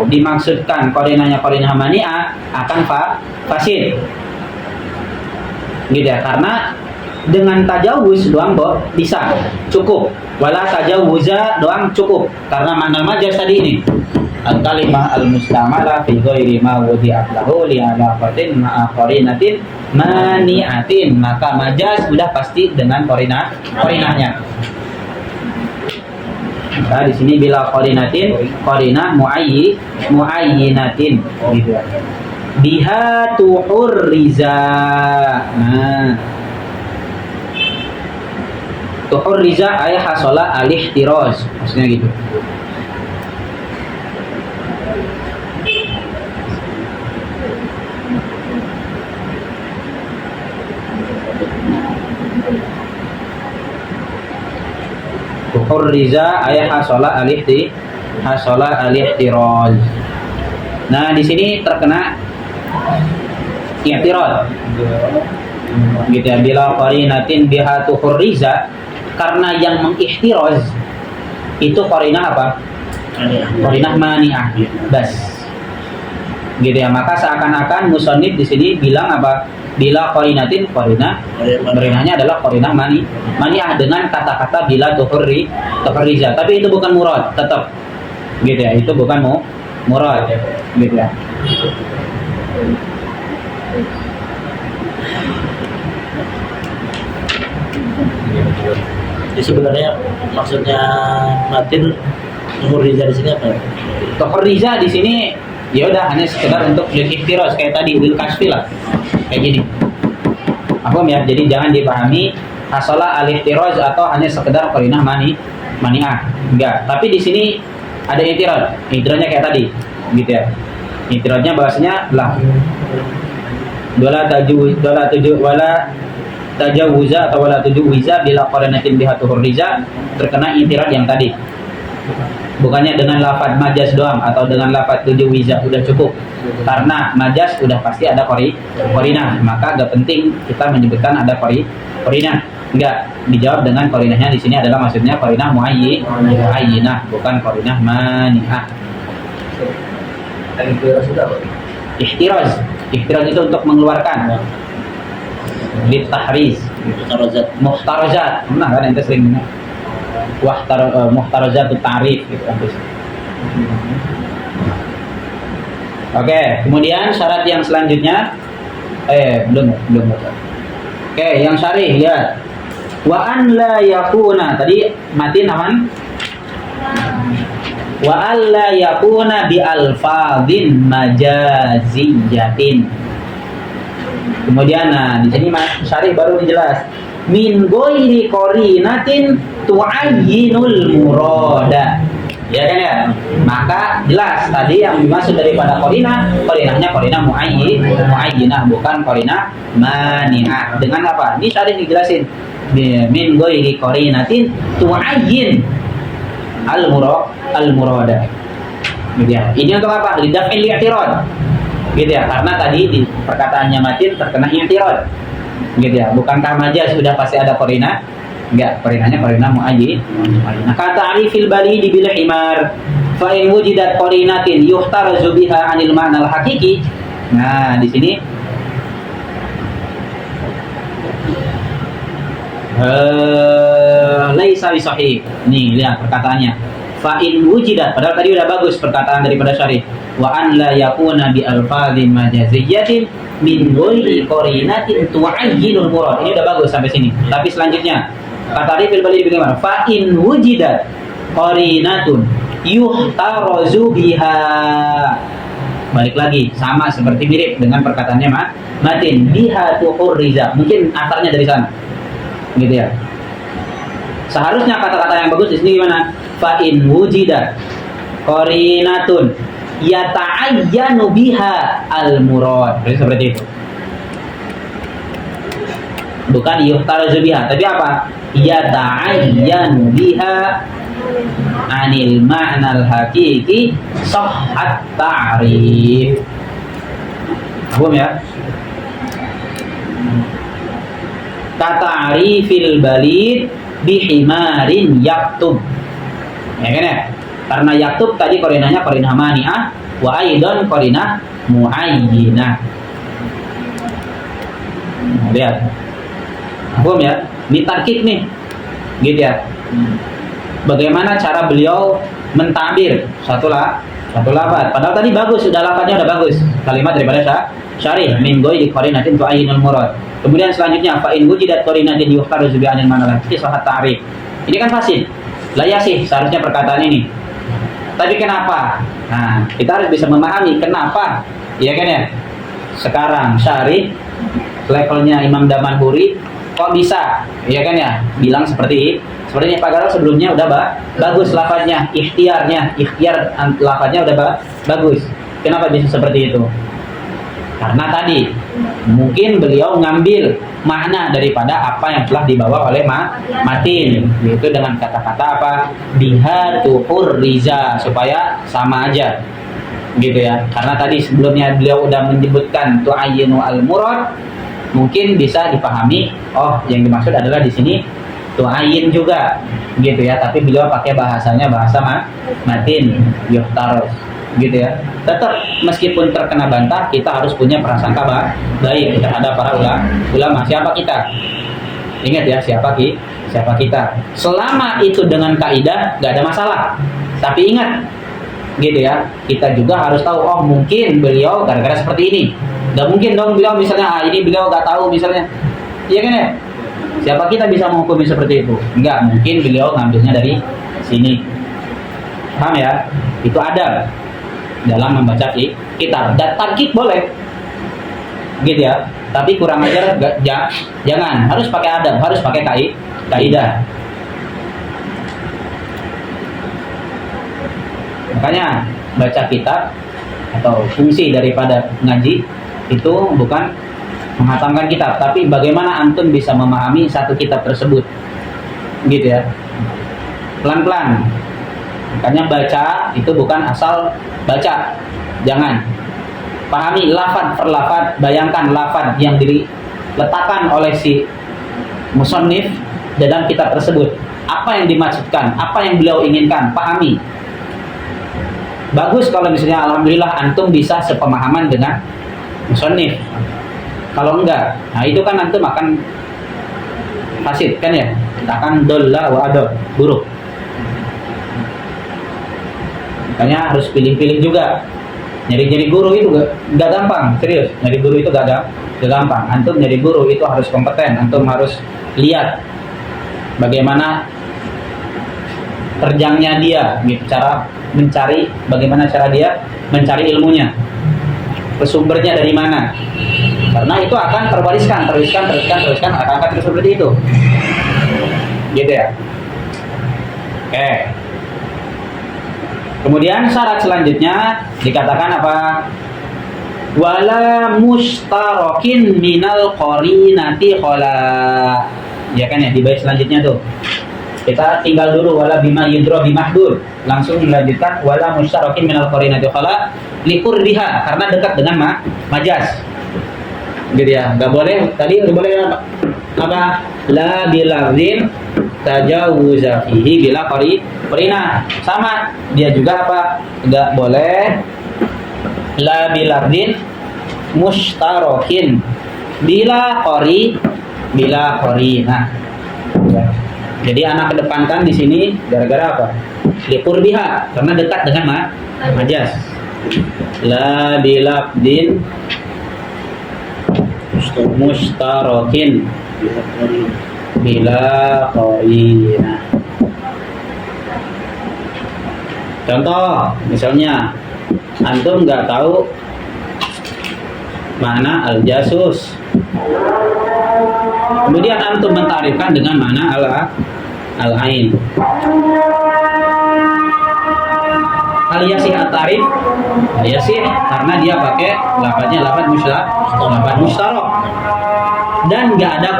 dimaksudkan qarinahnya qarinah mani'ah akan fasid. Gitu ya, karena dengan tajawuz doang bisa cukup. Wala tajawuza doang cukup karena makna majaz tadi ini. Al-kalimah al-mustamala fi ghairi ma wudi'at lahu li alaqatin ma'a qarinatin mani'atin, maka majaz sudah pasti dengan qarinahnya. Nah, di sini bila qarinatin qarinah muayyinatin gitu. Biha tuhurriza. Nah, tuhurriza ay hasala al-ihtiraz, maksudnya gitu. Tuhurriza ay hasala al-ihtiraz. Nah, di sini terkena i'tirad. Gitu ya, bila qarinatin biha tuhurriza, karena yang mengihtiraz itu qarinah apa? Qarinah mani'ah. Bas. Gitu ya, maka seakan-akan musannif di sini bilang apa? Bila qarinatin qarinahnya adalah qarinah mani'ah dengan kata-kata bila tuhurriza. Tapi itu bukan murad, tetap. Gitu ya, itu bukan murad. Gitu ya. Jadi sebenarnya maksudnya matin tuhurriza di sini apa? Tuhurriza di sini ya udah hanya sekedar untuk lil ihtiraz kayak tadi lil kasfi lah. Kayak gini. Paham ya? Jadi jangan dipahami hasala al-ihtiraz atau hanya sekedar qarinah mani'ah. Enggak, tapi di sini ada ihtiraz. Ihtiraznya kayak tadi, gitu ya. Ihtiraznya bahasanya lah. Wala tajawuza atau wala tujuwiza bila qarinatin biha tuhurriza, terkena ihtiraz yang tadi. Bukannya dengan lafaz majaz doang atau dengan lafaz tujuwiza udah cukup. Karena majaz udah pasti ada qarinah, maka gak penting kita menyebutkan ada qarinah. Enggak, dijawab dengan qarinahnya di sini adalah maksudnya qarinah muayyinah, bukan qarinah mani'ah. Ihtiraz itu untuk mengeluarkan. Litahriz, muhtarazat. Mana kan ente sering muhtarazatut ta'rif gitu kan. Oke, kemudian syarat yang selanjutnya belum. Oke, yang syarih lihat. Wa an la yakuna, tadi matin aman. Wa an la yakuna bi alfadhin majaziyatin. Kemudian di sini syarih baru dijelas. Min ghairi qarinatin tu'ayyinul murada. Ya kan ya? Maka jelas tadi yang dimaksud daripada qarinahnya qarinah muayyinah, bukan qarinah mani'ah. Dengan apa? Ini syarih dijelasin. Min ghairi qarinatin tu'ayyin al-murada. Gitu ya. Ini untuk apa? Lidaf'il i'tirad. gitu ya, karena tadi di perkataannya matin terkena i'tirad, gitu ya. Bukankah majaz sudah pasti ada qarina? Enggak, qarinanya qarina muayyin. Nah, kata arifil balidi bil himar fa in wujidat qarinatin yuhtarazu biha 'anil ma'na al haqiqi. Nah, di sini laisa bisahih. Nih, lihat perkataannya. Fa in wujidat, padahal tadi udah bagus perkataan daripada syarih. Wa an la yakuna bi alfazin majaziyyatin min ghairi qarinatin tu'ayyinul murad. Ini udah bagus sampai sini. Tapi selanjutnya kata Rifil Balidi bagaimana? Fa in wujidat qarinatun yuhtarazu biha. Balik lagi, sama seperti mirip dengan perkataannya matin biha tuhurriza. Mungkin asarnya dari sana. Gitu ya. Seharusnya kata-kata yang bagus di sini gimana? Fa in wujidat qarinatun yata'ayyanu biha al-murad. Jadi seperti itu. Bukan yuhtarazu biha, tapi apa? Yata'ayyanu biha 'anil ma'nal haqiqi sahhat ta'rif. Paham ya? Kata arifil balid bihimarin yaktub. Ya kan ya? Karena yaktub tadi qarinanya qarinah mani'ah wa aidan qarinah muayyinah. Lihat. Paham ya? Ini tarkib nih. Gitu ya. Bagaimana cara beliau mentabir satu lafaz. Padahal tadi bagus, sudah lafaznya udah bagus. Kalimat daripada syarih min ghairi qarinatin tu'ayyinul murad. Kemudian selanjutnya fa in wujidat qarinatin yuhtarazu bi 'anil ma'na al-haqiqi sahhat ta'rif. Ini kan fasid. La yasih seharusnya perkataan ini. Tapi kenapa? Nah, kita harus bisa memahami kenapa. Iya kan ya? Sekarang syarih levelnya Imam Damanhuri kok bisa? Iya kan ya? Bilang seperti ini, padahal sebelumnya udah bagus lafaznya, ikhtiar lafaznya udah bagus. Kenapa bisa seperti itu? Karena tadi mungkin beliau ngambil makna daripada apa yang telah dibawa oleh matin, yaitu dengan kata-kata apa? Biha tuhurriza, supaya sama aja. Gitu ya. Karena tadi sebelumnya beliau udah menyebutkan tu'ayyinu al-murad, mungkin bisa dipahami, oh yang dimaksud adalah di sini tu'ayyin juga, gitu ya. Tapi beliau pakai bahasanya bahasa matin, yuhtaros, gitu ya. Tetap meskipun terkena bantah, kita harus punya prasangka baik terhadap para ulama. Siapa kita? Ingat ya, siapa kita. Selama itu dengan kaidah, gak ada masalah. Tapi ingat, gitu ya, kita juga harus tahu, oh mungkin beliau gara-gara seperti ini. Gak mungkin dong beliau misalnya, ini beliau gak tahu misalnya. Iya kan ya? Siapa kita bisa menghukumi seperti itu? Enggak, mungkin beliau ngambilnya dari sini. Paham ya? Itu adab dalam membaca kitab. Dan tarkib boleh, gitu ya. Tapi kurang ajar, jangan. Harus pakai adab, harus pakai kaidah. Makanya baca kitab atau fungsi daripada ngaji itu bukan menghatamkan kitab, tapi bagaimana antum bisa memahami satu kitab tersebut, gitu ya. Pelan-pelan. Makanya baca itu bukan asal baca, jangan. Pahami lafaz per lafaz, bayangkan lafaz yang diletakkan oleh si musannif dalam kitab tersebut. Apa yang dimaksudkan, apa yang beliau inginkan, pahami. Bagus kalau misalnya alhamdulillah antum bisa sepemahaman dengan musannif. Kalau enggak, nah itu kan antum akan fasid kan ya, akan dolla wa adol, buruk. Makanya harus pilih-pilih juga. Nyari guru itu gak gampang, serius. Nyari guru itu gak gampang. Antum nyari guru itu harus kompeten. Antum harus lihat bagaimana terjangnya dia, gitu, cara mencari, bagaimana cara dia mencari ilmunya, sumbernya dari mana. Karena itu akan terwariskan, akan terus seperti itu. Gitu ya. Oke. Kemudian syarat selanjutnya dikatakan apa? Wala mustarakin minal qarinati khala. Ya kan ya, di bait selanjutnya tuh. Kita tinggal dulu wala bima yudra bimahdud. Langsung melanjutkan wala musyarakin minal qarinati khala liqurbiha, karena dekat dengan majas. Gitu ya. Enggak boleh tadi boleh apa? La bilafdin tajawuza fihi bila qarina. Sama dia juga apa? Enggak boleh la bilafdin mushtarakin bila qarina. Jadi anak kedepankan di sini gara-gara apa? Liqurbiha, karena dekat dengan majas. La bilafdin mushtarakin bila qarina. Contoh, misalnya antum nggak tahu mana al-jasus, kemudian antum mentarifkan dengan mana al-ain. Hal yasih at-tarif? Yasih, karena dia pakai lafadznya lafadz musytarak. Dan nggak ada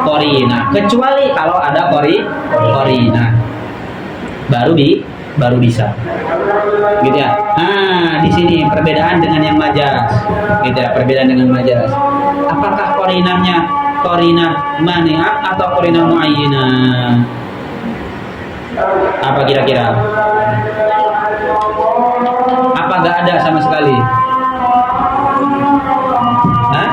qarina, kecuali kalau ada qarina baru bisa, gitu ya. Nah, di sini perbedaan dengan yang majas, gitu ya, perbedaan dengan majas. Apakah qarinanya qarina mani'ah atau qarina muayyinah? Apa kira-kira? Apa nggak ada sama sekali? Hah?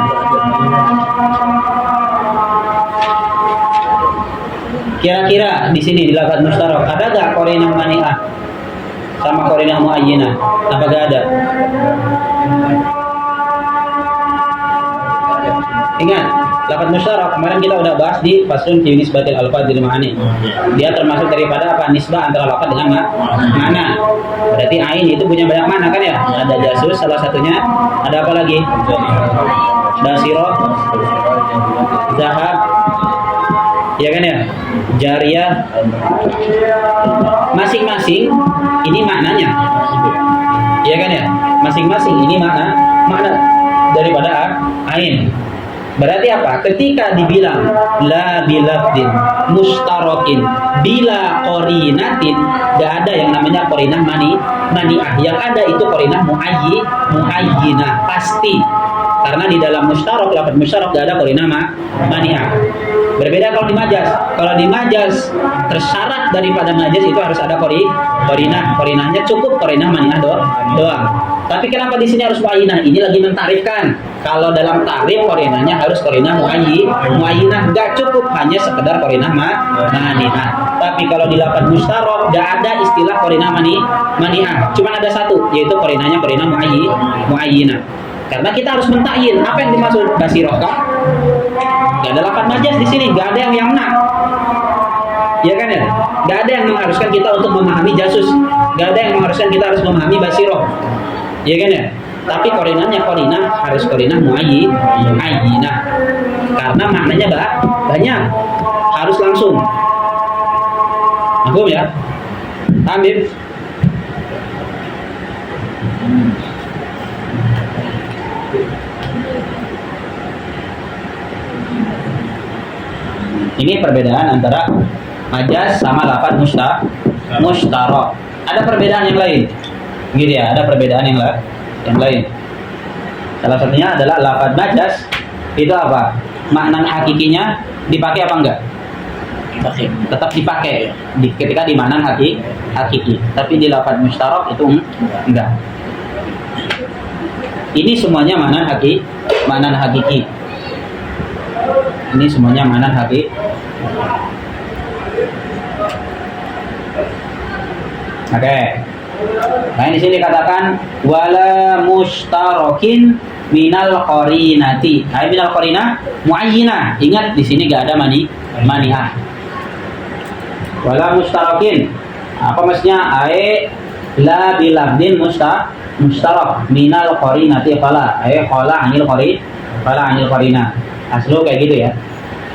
Kira-kira di sini di lafaz mustarak ada nggak qarina mani'ah sama qarina muayyinah? Apa nggak ada? Ingat, lafaz mustarak kemarin kita udah bahas di faslun fi nisbatil alfadzil ma'ani. Dia termasuk daripada apa? Nisbah antara lafaz dengan mana. Berarti ain itu punya banyak mana kan ya? Ada jasus salah satunya. Ada apa lagi? Dasirah, zahab, ya kan ya? Jariyah. Masing-masing ini maknanya. Ya kan ya? Masing-masing ini makna daripada ain. Berarti apa? Ketika dibilang la bilafdin mustarakin bila qarinatin, gak ada yang namanya qarinah mani'ah. Yang ada itu qarinah muayyinah pasti. Karena di dalam mustarak, lafaz mustarak gak ada qarinah mani'ah. Berbeda kalau di majas. Kalau di majas tersyarat daripada majas itu harus ada qarinah. Qarinahnya cukup qarinah mani'ah doang. Tapi kenapa di sini harus muayyinah? Ini lagi mentarifkan. Kalau dalam tarif qarinahnya harus qarinah muayyinah, enggak cukup hanya sekedar qarinah mani'ah. Tapi kalau di lafaz mustarak enggak ada istilah qarinah mani'ah. Cuma ada satu, yaitu qarinahnya qarinah muayyinah. Karena kita harus mentakyin apa yang dimaksud basirah kah? Enggak ada lafaz majas di sini, enggak ada yang yamna. Ya kan ya? Enggak ada yang mengharuskan kita untuk memahami jasus. Enggak ada yang mengharuskan kita harus memahami basirah. Ya kan ya? Tapi qarinahnya harus qarinah muayyinah. Karena maknanya banyak. Harus langsung. Paham ya? Ambil. Ini perbedaan antara majas sama lafaz mustarak. Ada perbedaan yang lain. Gitu ya, ada perbedaan yang lain. Salah satunya adalah lafaz majas itu apa? Makna hakikinya dipakai apa enggak? Dipakai. Tetap dipakai ketika di makna hakiki. Tapi di lafaz mustarak itu enggak. Ini semuanya makna hakiki. Ini semuanya makna hakiki. Oke. Nah, di sini dikatakan wala mustarakin minal qarinati. Minal qarinah muayyinah. Ingat di sini enggak ada mani'ah. Wala mustarakin. Apa maksudnya? La bilafdin mustarak minal qarinati qala. Qala anil qarinah. Aslu kayak gitu ya.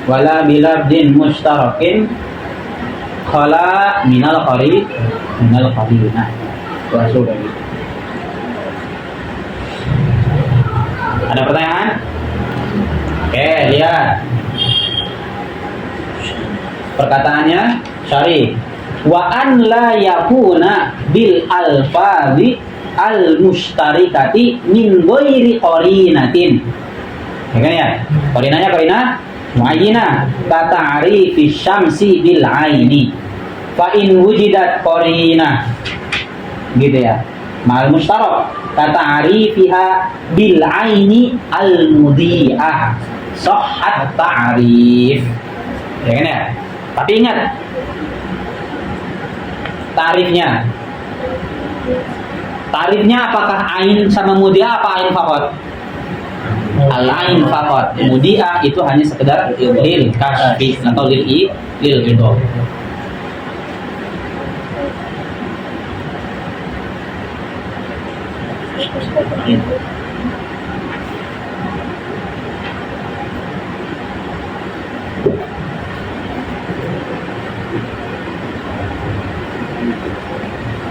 Wala bilafdin mustarakin qala minal qarinah. Aslu kayak gitu. Ada pertanyaan? Oke, lihat. Perkataannya syarih. Wa an la yakuna bil alfazi al mustarikati min ghairi qarinatin. Ya kan ya? Qarinanya qarina muayyinah ka ta'rifi syamsi bil aini. Fa in wujidat qarinah. Gitu ya. Mal mustarak ka ta'rifiha bil aini al mudhi'ah. Sahhat ta'rif. Ya kan ya? Tapi ingat tarifnya apakah ain sama mudia apa ain fakot? Al-ain fakot. Mudia itu hanya sekedar lil kasfi atau lil itu.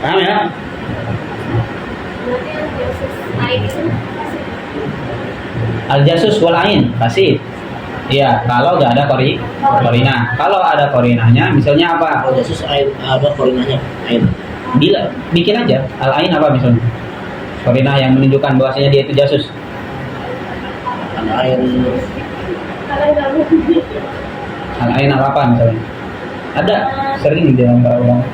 Paham ya? Al-jasus wal ain kasih. Iya, kalau nggak ada korina. Kalau ada korinanya, misalnya apa? Kalau jasus ain apa korinanya? Ain. Bila bikin aja al-ain apa misalnya? Korinah yang menunjukkan bahwasanya dia itu jasus. Ain. Al-ain apa misalnya? Ada sering di dalam para ulama.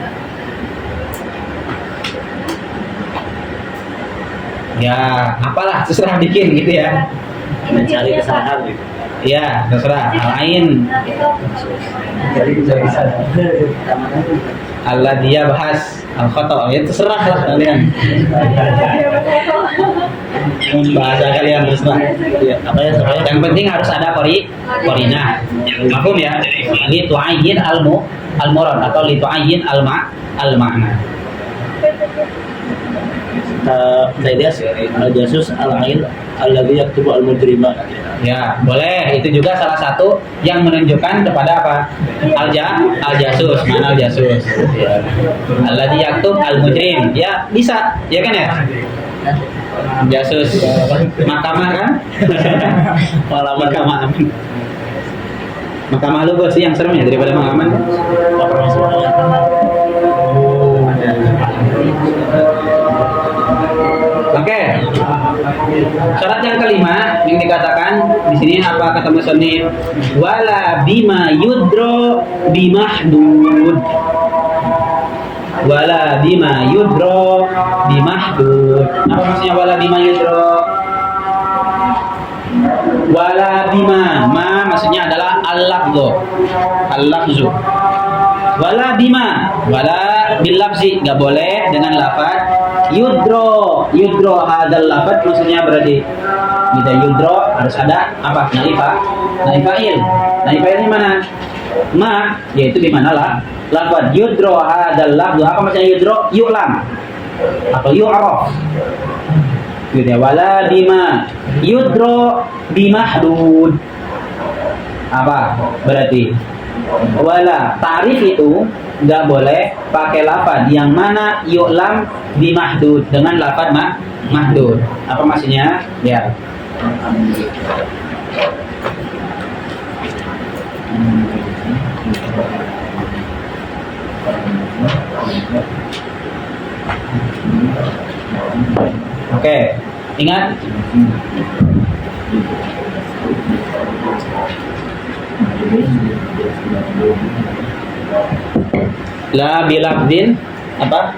Ya, apalah terserah bikin gitu ya. Mencari kesalahan gitu. Ya, terserah. Al-ain Jadi bisa. Allah dia bahas al-khata, ya terserah lah kalian. Bahasa kalian terserah. Ya, apa ya supaya Yang penting harus ada korina. Mafhum ya? Li tu'ayyin al-murad atau li tu'ayyin al-ma'na. saya lihat al-jasus al-ain alladhi yaktubu al-mujrima. Ya, boleh. Itu juga salah satu yang menunjukkan kepada apa? Al-jasus, mana al-jasus? Ya. Alladhi yaktub al-mujrim. Ya, bisa. Ya kan ya? Jasus mahkamah kan? Mahkamah. Mahkamah lu sih yang serem ya daripada mahkamah. Oke. Syarat yang kelima yang dikatakan di sini apa kata musannif? Wala bima yudro bimahdud. Wala bima yudro bimahdud. Apa maksudnya wala bima yudro? Wala bima, ma maksudnya adalah al-lafzu. Wala bima, wala bil lafzi, enggak boleh dengan lafaz yudro hadal lafaz, maksudnya berarti bila yudro harus ada apa? Naifa'il ini mana? Ma, yaitu di mana lah lafaz yudro hadal lafzu. Apa maksudnya yudro? Yu'lam atau yu'raf gitu ya. Wala bima yudro bimahdud. Apa berarti? Wala tarif itu nggak boleh pakai lafaz yang mana yu'lam bimahdud dengan lafaz mahdud. Apa maksudnya? Ya. Oke, ingat. La bilabdin apa?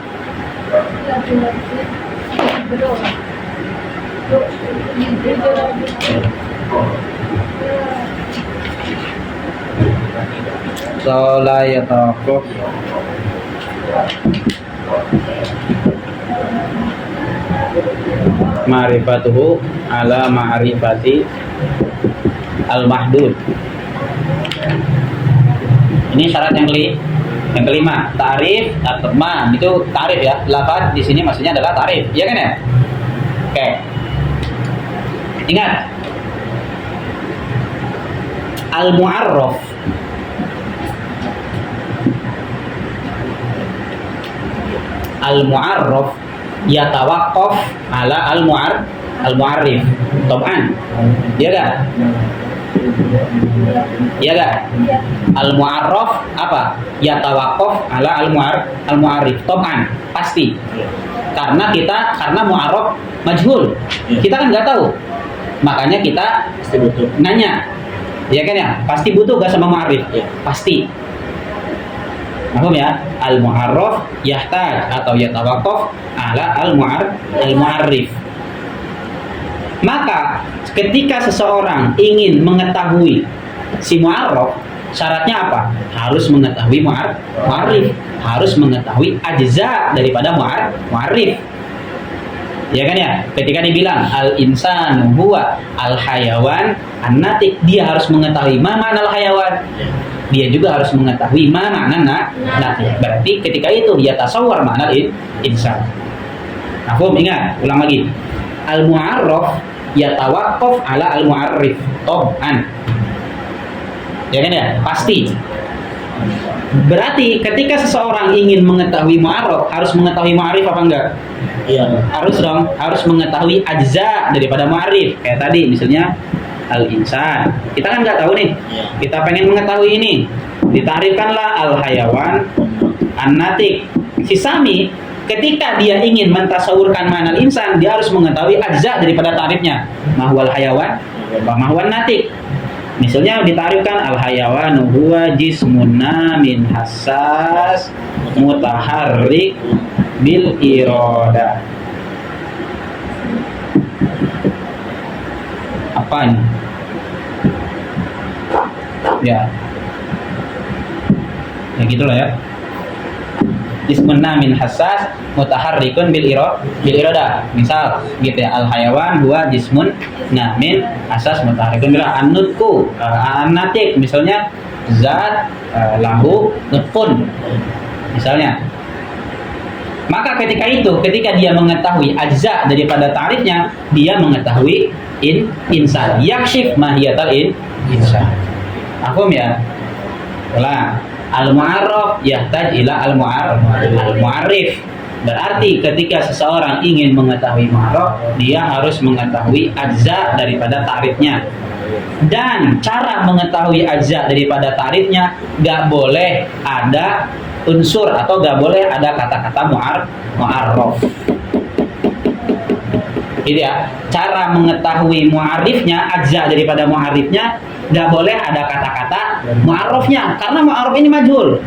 Sola yataqaf ma'rifatuhu ala ma'rifati al-mahdud. Ini syarat yang kelima, ta'rif atau ma itu ta'rif ya. Lafaz di sini maksudnya adalah ta'rif, ya kan ya? Oke. Ingat. Al-mu'arraf yatawaqqaf ala al-mu'arrif. Tab'an. Ya kan? Iya gak? Al-mu'arraf apa? Yatawaqqaf ala al-mu'arrif. Topan, pasti. Karena mu'arraf majhul. Kita kan nggak tahu. Makanya kita Pasti butuh. nanya. Ya kan ya? Pasti butuh gak sama mu'arrif? Iya. Pasti. Paham ya? Al-mu'arraf yahtaj atau yatawaqqaf ala al-mu'arrif. Maka ketika seseorang ingin mengetahui si mu'arraf, syaratnya apa? Harus mengetahui mu'arrif, harus mengetahui ajza daripada mu'arrif. Ya kan ya? Ketika dibilang al-insanu huwa al-hayawan an-natik, dia harus mengetahui ma ma'na al-hayawan. Dia juga harus mengetahui ma ma'na natik. Berarti ketika itu dia tasawwar ma'na insan. Mafhum? Ingat, ulang lagi. Al-mu'arraf yatawaqqaf ala al-mu'arrif. Toban. Ya kan ya? Pasti. Berarti ketika seseorang ingin mengetahui mu'arraf, harus mengetahui mu'arrif apa enggak? Iya. Harus dong, harus mengetahui ajza daripada mu'arrif. Kayak tadi misalnya al-insan. Kita kan nggak tahu nih. Iya. Kita pengen mengetahui ini. Ditarifkanlah al-hayawan an-natik. Si Sami ketika dia ingin mentasawurkan ma'nal insan, dia harus mengetahui ajza daripada tarifnya. Mahwal hayawan wa mahwan natik. Misalnya ditarifkan al-hayawanu huwa jismun namin hassas mutaharrik bil irada. Apa ini? Ya gitulah ya. Jismun namin hassas mutaharrikun bil irada. Misal gitu ya, al hayawan huwa jismun namin hassas mutaharrikun bil an-nutku an-natik, misalnya zat lahu nutfun misalnya. Maka ketika dia mengetahui ajza daripada tarifnya, dia mengetahui insan. Yakshif mahiyatal insan. Paham ya? Ulang. Al-mu'arraf yahtaj ila al-mu'arrif. Berarti ketika seseorang ingin mengetahui mu'arraf, dia harus mengetahui ajza daripada tarifnya. Dan cara mengetahui ajza daripada tarifnya, gak boleh ada unsur atau gak boleh ada kata-kata mu'arraf. Gitu ya. Cara mengetahui mu'arrifnya, ajza daripada mu'arrifnya, gak boleh ada kata-kata mu'arrafnya, karena mu'arraf ini majhul.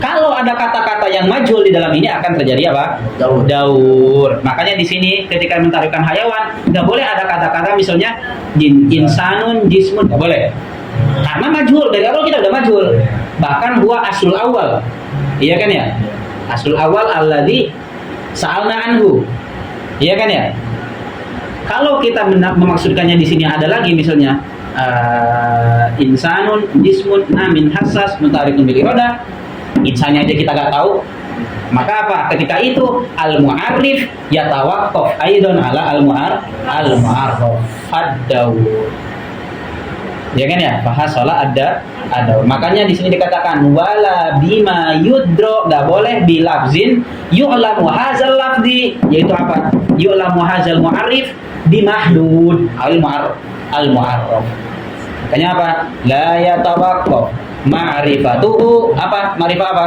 Kalau ada kata-kata yang majhul di dalam ini akan terjadi apa? Daur. Makanya di sini ketika mentarifkan hayawan, gak boleh ada kata-kata misalnya insanun, jismun, gak boleh. Karena majhul, dari awal kita udah majhul. Bahkan huwa aslul awal. Iya kan ya? Aslul awal alladzi sa'alna anhu. Iya kan ya? Kalau kita memaksudkannya di sini ada lagi misalnya insanun jismun namin hassas mutarikun bil irada, insannya aja kita nggak tahu, maka apa? Ketika itu al-mu'arrif yatawaqqaf aidan ala al-mu'arraf ad-daur. Ya kan ya? Fahasola ada. Makanya di sini dikatakan wala bima yudro, nggak boleh bilafzin yu'lamu hadzal lafzi, yaitu apa? Yu'lamu hadzal mu'arrif bimahdud al-mu'arraf. Makanya apa? La yatawaqqaf ma'rifatuhu apa? Ma'rifah apa?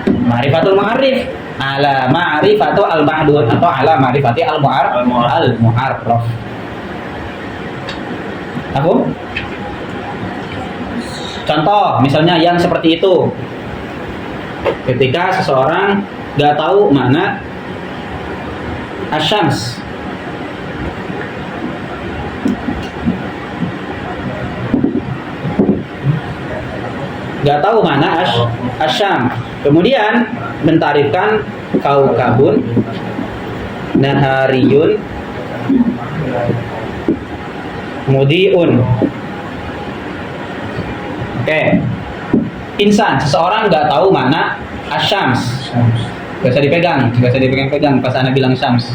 Ma'rifatul mu'arrif ala ma'rifatu al-mahdud atau ala ma'rifati al-mu'arraf. Apa? Contoh misalnya yang seperti itu. Ketika seseorang gak tahu mana asyams, gak tahu mana asyam, kemudian mentarifkan kaukabun nahariyun mudiun. Oke. Insan, seseorang nggak tahu mana asyams. Gak usah dipegang pas Ana bilang syams.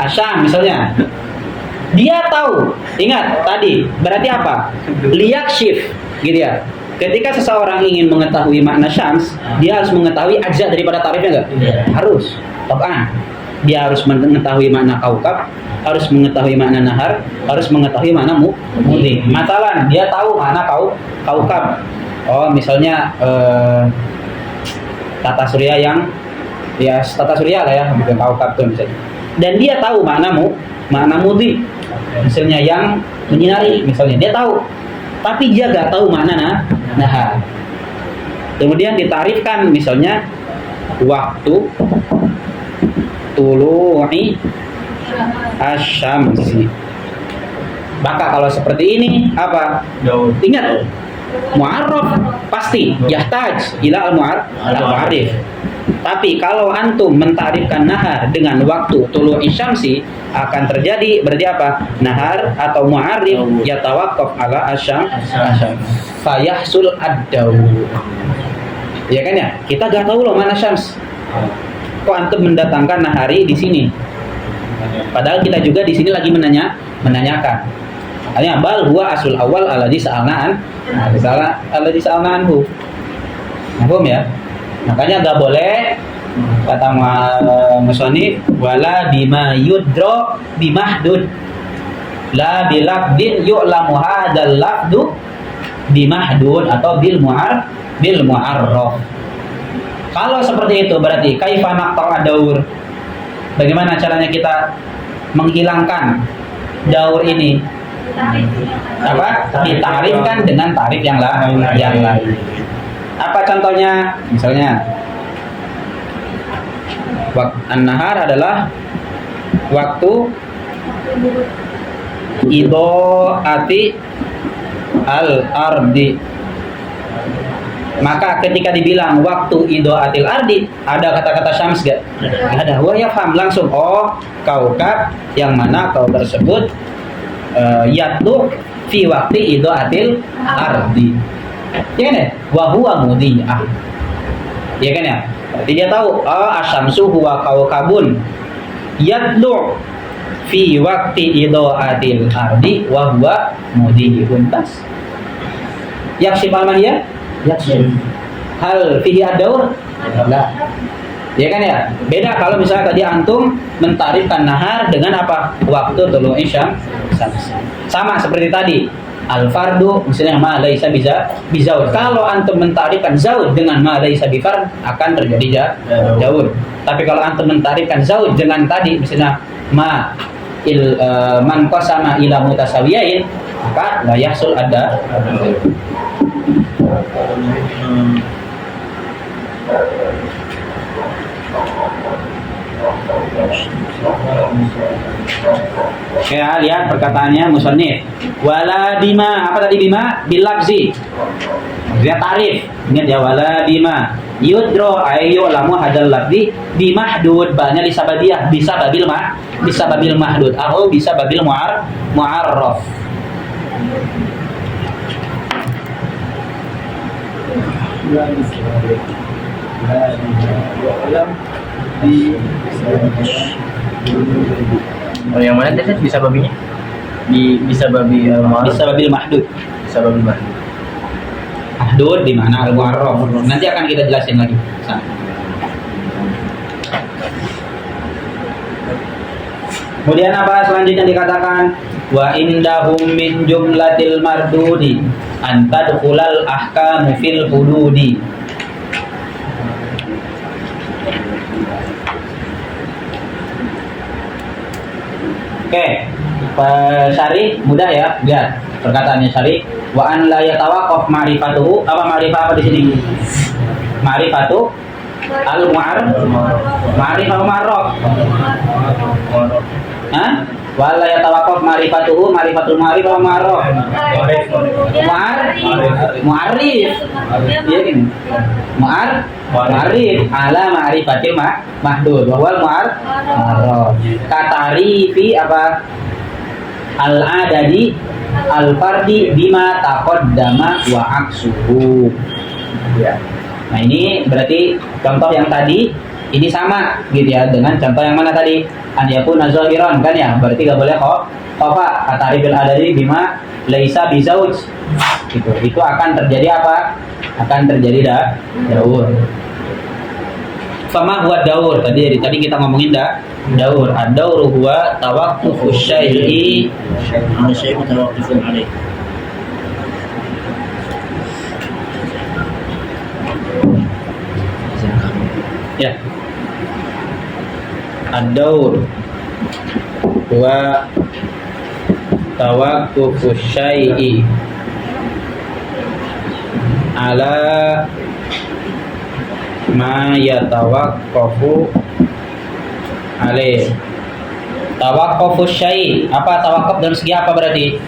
Asyam misalnya. Dia tahu. Ingat tadi, berarti apa? Liyakshif, gitu ya. Ketika seseorang ingin mengetahui makna syams, dia harus mengetahui ajza daripada tarifnya enggak? Iya. Harus. Topan. Dia harus mengetahui makna kaukab, harus mengetahui makna nahar, harus mengetahui makna mudhi. Masalah dia tahu makna kaukab. Oh, misalnya tata surya yang ya tata surya lah ya, bukan kaukab tuh misalnya. Dan dia tahu makna mudhi. Misalnya yang menyinari, misalnya dia tahu, tapi dia gak tahu makna nahar. Kemudian ditarifkan misalnya waktu tulu'i asyamsi. Maka kalau seperti ini apa? Ingat, mu'arraf pasti yahtaj ila al-mu'arrif. Tapi kalau antum mentarifkan nahar dengan waktu tulu'i syamsi, akan terjadi berarti apa? Nahar atau mu'arrif yatawaqqaf ala asyam fayahsul ad-daw. Ya kan ya? Kita gak tahu loh mana syams. Kok antum mendatangkan nahari di sini? Padahal kita juga di sini lagi menanyakan. Makanya bal huwa asul awal alladzi sa'alnaan. Alladzi sa'alnaanhu. Paham ya? Makanya gak boleh kata musannif wala bima yudra bimahdud. La bilafdin yu'lamu hadzal lafdu bimahdud atau bil mu'arraf. Kalau seperti itu berarti kaifa naqta daur? Bagaimana caranya kita menghilangkan daur ini? Apa? Ditarifkan dengan tarif yang lain. Apa contohnya? Misalnya an-nahar adalah waktu idoati al-ardi. Maka ketika dibilang waktu idoatil ardi, ada kata-kata syams gak? Ada. Wah ya faham langsung. Oh, kaukab yang mana kau tersebut yatlu fi waktu idoatil ardi. Ya kan ya? Wahuwa mudhi'ah. Ya kan ya? Berarti dia tahu, oh asyamsu huwa kaukabun yatlu fi waktu idoatil ardi wahuwa mudhi'un tas. Yaksib al-maniyah? Yaksib. Hal fihi ad-daur? La. Ya kan ya? Beda kalau misalnya tadi antum mentarifkan nahar dengan apa? Waktu tulu'i syams. Sama seperti tadi. Al-fardu misalnya ma laisa bizaud. Kalau antum mentarifkan zaud dengan ma laisa bifard akan terjadi jaur. Tapi kalau antum mentarifkan zaud dengan tadi misalnya man qasama ila mutasawiyain, maka la yahsul ada. Ya, lihat perkataannya musannif. Wala bima, apa tadi bima? Bilafzi. Dia tarif. Ingat ya, wala bima. Yudro ayo lamu hadal lafzi bimahdud. Banyak bisa babiyah, bisa babil mahdud. Atau bisa babil mu'arraf. Oh, yang mana tadi bisa babinya? Bisa babi Bisa babil mahdud. Bisa babi mahdud. Mahdud di mana al-mu'arraf. Nanti akan kita jelasin lagi. Sana. Kemudian apa selanjutnya dikatakan wa indahum min jumlatil mardudi an tadkhulal ahkamu fil hududi. Oke, Syarih mudah ya, lihat perkataannya Syarih. Wa an la yatawaqqaf ma'rifatuhu, apa ma'rifah apa di sini? Ma'rifatu ma'rifah mu'arraf. Hah? Wa la yatawaqqaf ma'rifatuhu ma'rifatul ma'rifah mu'arraf. Mu'arrif. Iya gini. Mu'arrif ala ma'rifatil mahdud wa wal mu'arraf. Katarifi apa? Al-adadi al-fardi bima taqaddama wa aksuhu. Ya. Nah ini berarti contoh yang tadi ini sama gitu ya dengan contoh yang mana tadi? An yakuna zahiran kan ya, berarti gak boleh khofa. Katarifil adadi bima laisa bizauj. Gitu. Itu akan terjadi apa? Akan terjadi daur. fama huwa daur. Tadi kita ngomongin daur. Ad-daur huwa tawaqqufu syai'i Ada syai mutawaqqifun alaih. ya. Ad-daur huwa tawaqqufu syai'i ala ma yatawaqqafu alaih. Tawaqqafu syai', apa tawaqquf dalam segi apa berarti?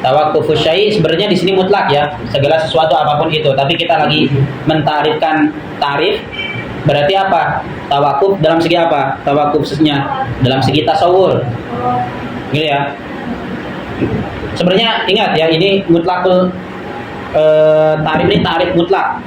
Tawaqqafu syai' sebenarnya di sini mutlak ya, segala sesuatu apapun itu, tapi kita lagi mentarifkan tarif. Berarti apa? Tawaqquf dalam segi apa? Tawaqqufnya dalam segi tasawur. Gitu ya. Sebenarnya ingat ya, ini mutlakul tarif ini tarif mutlak.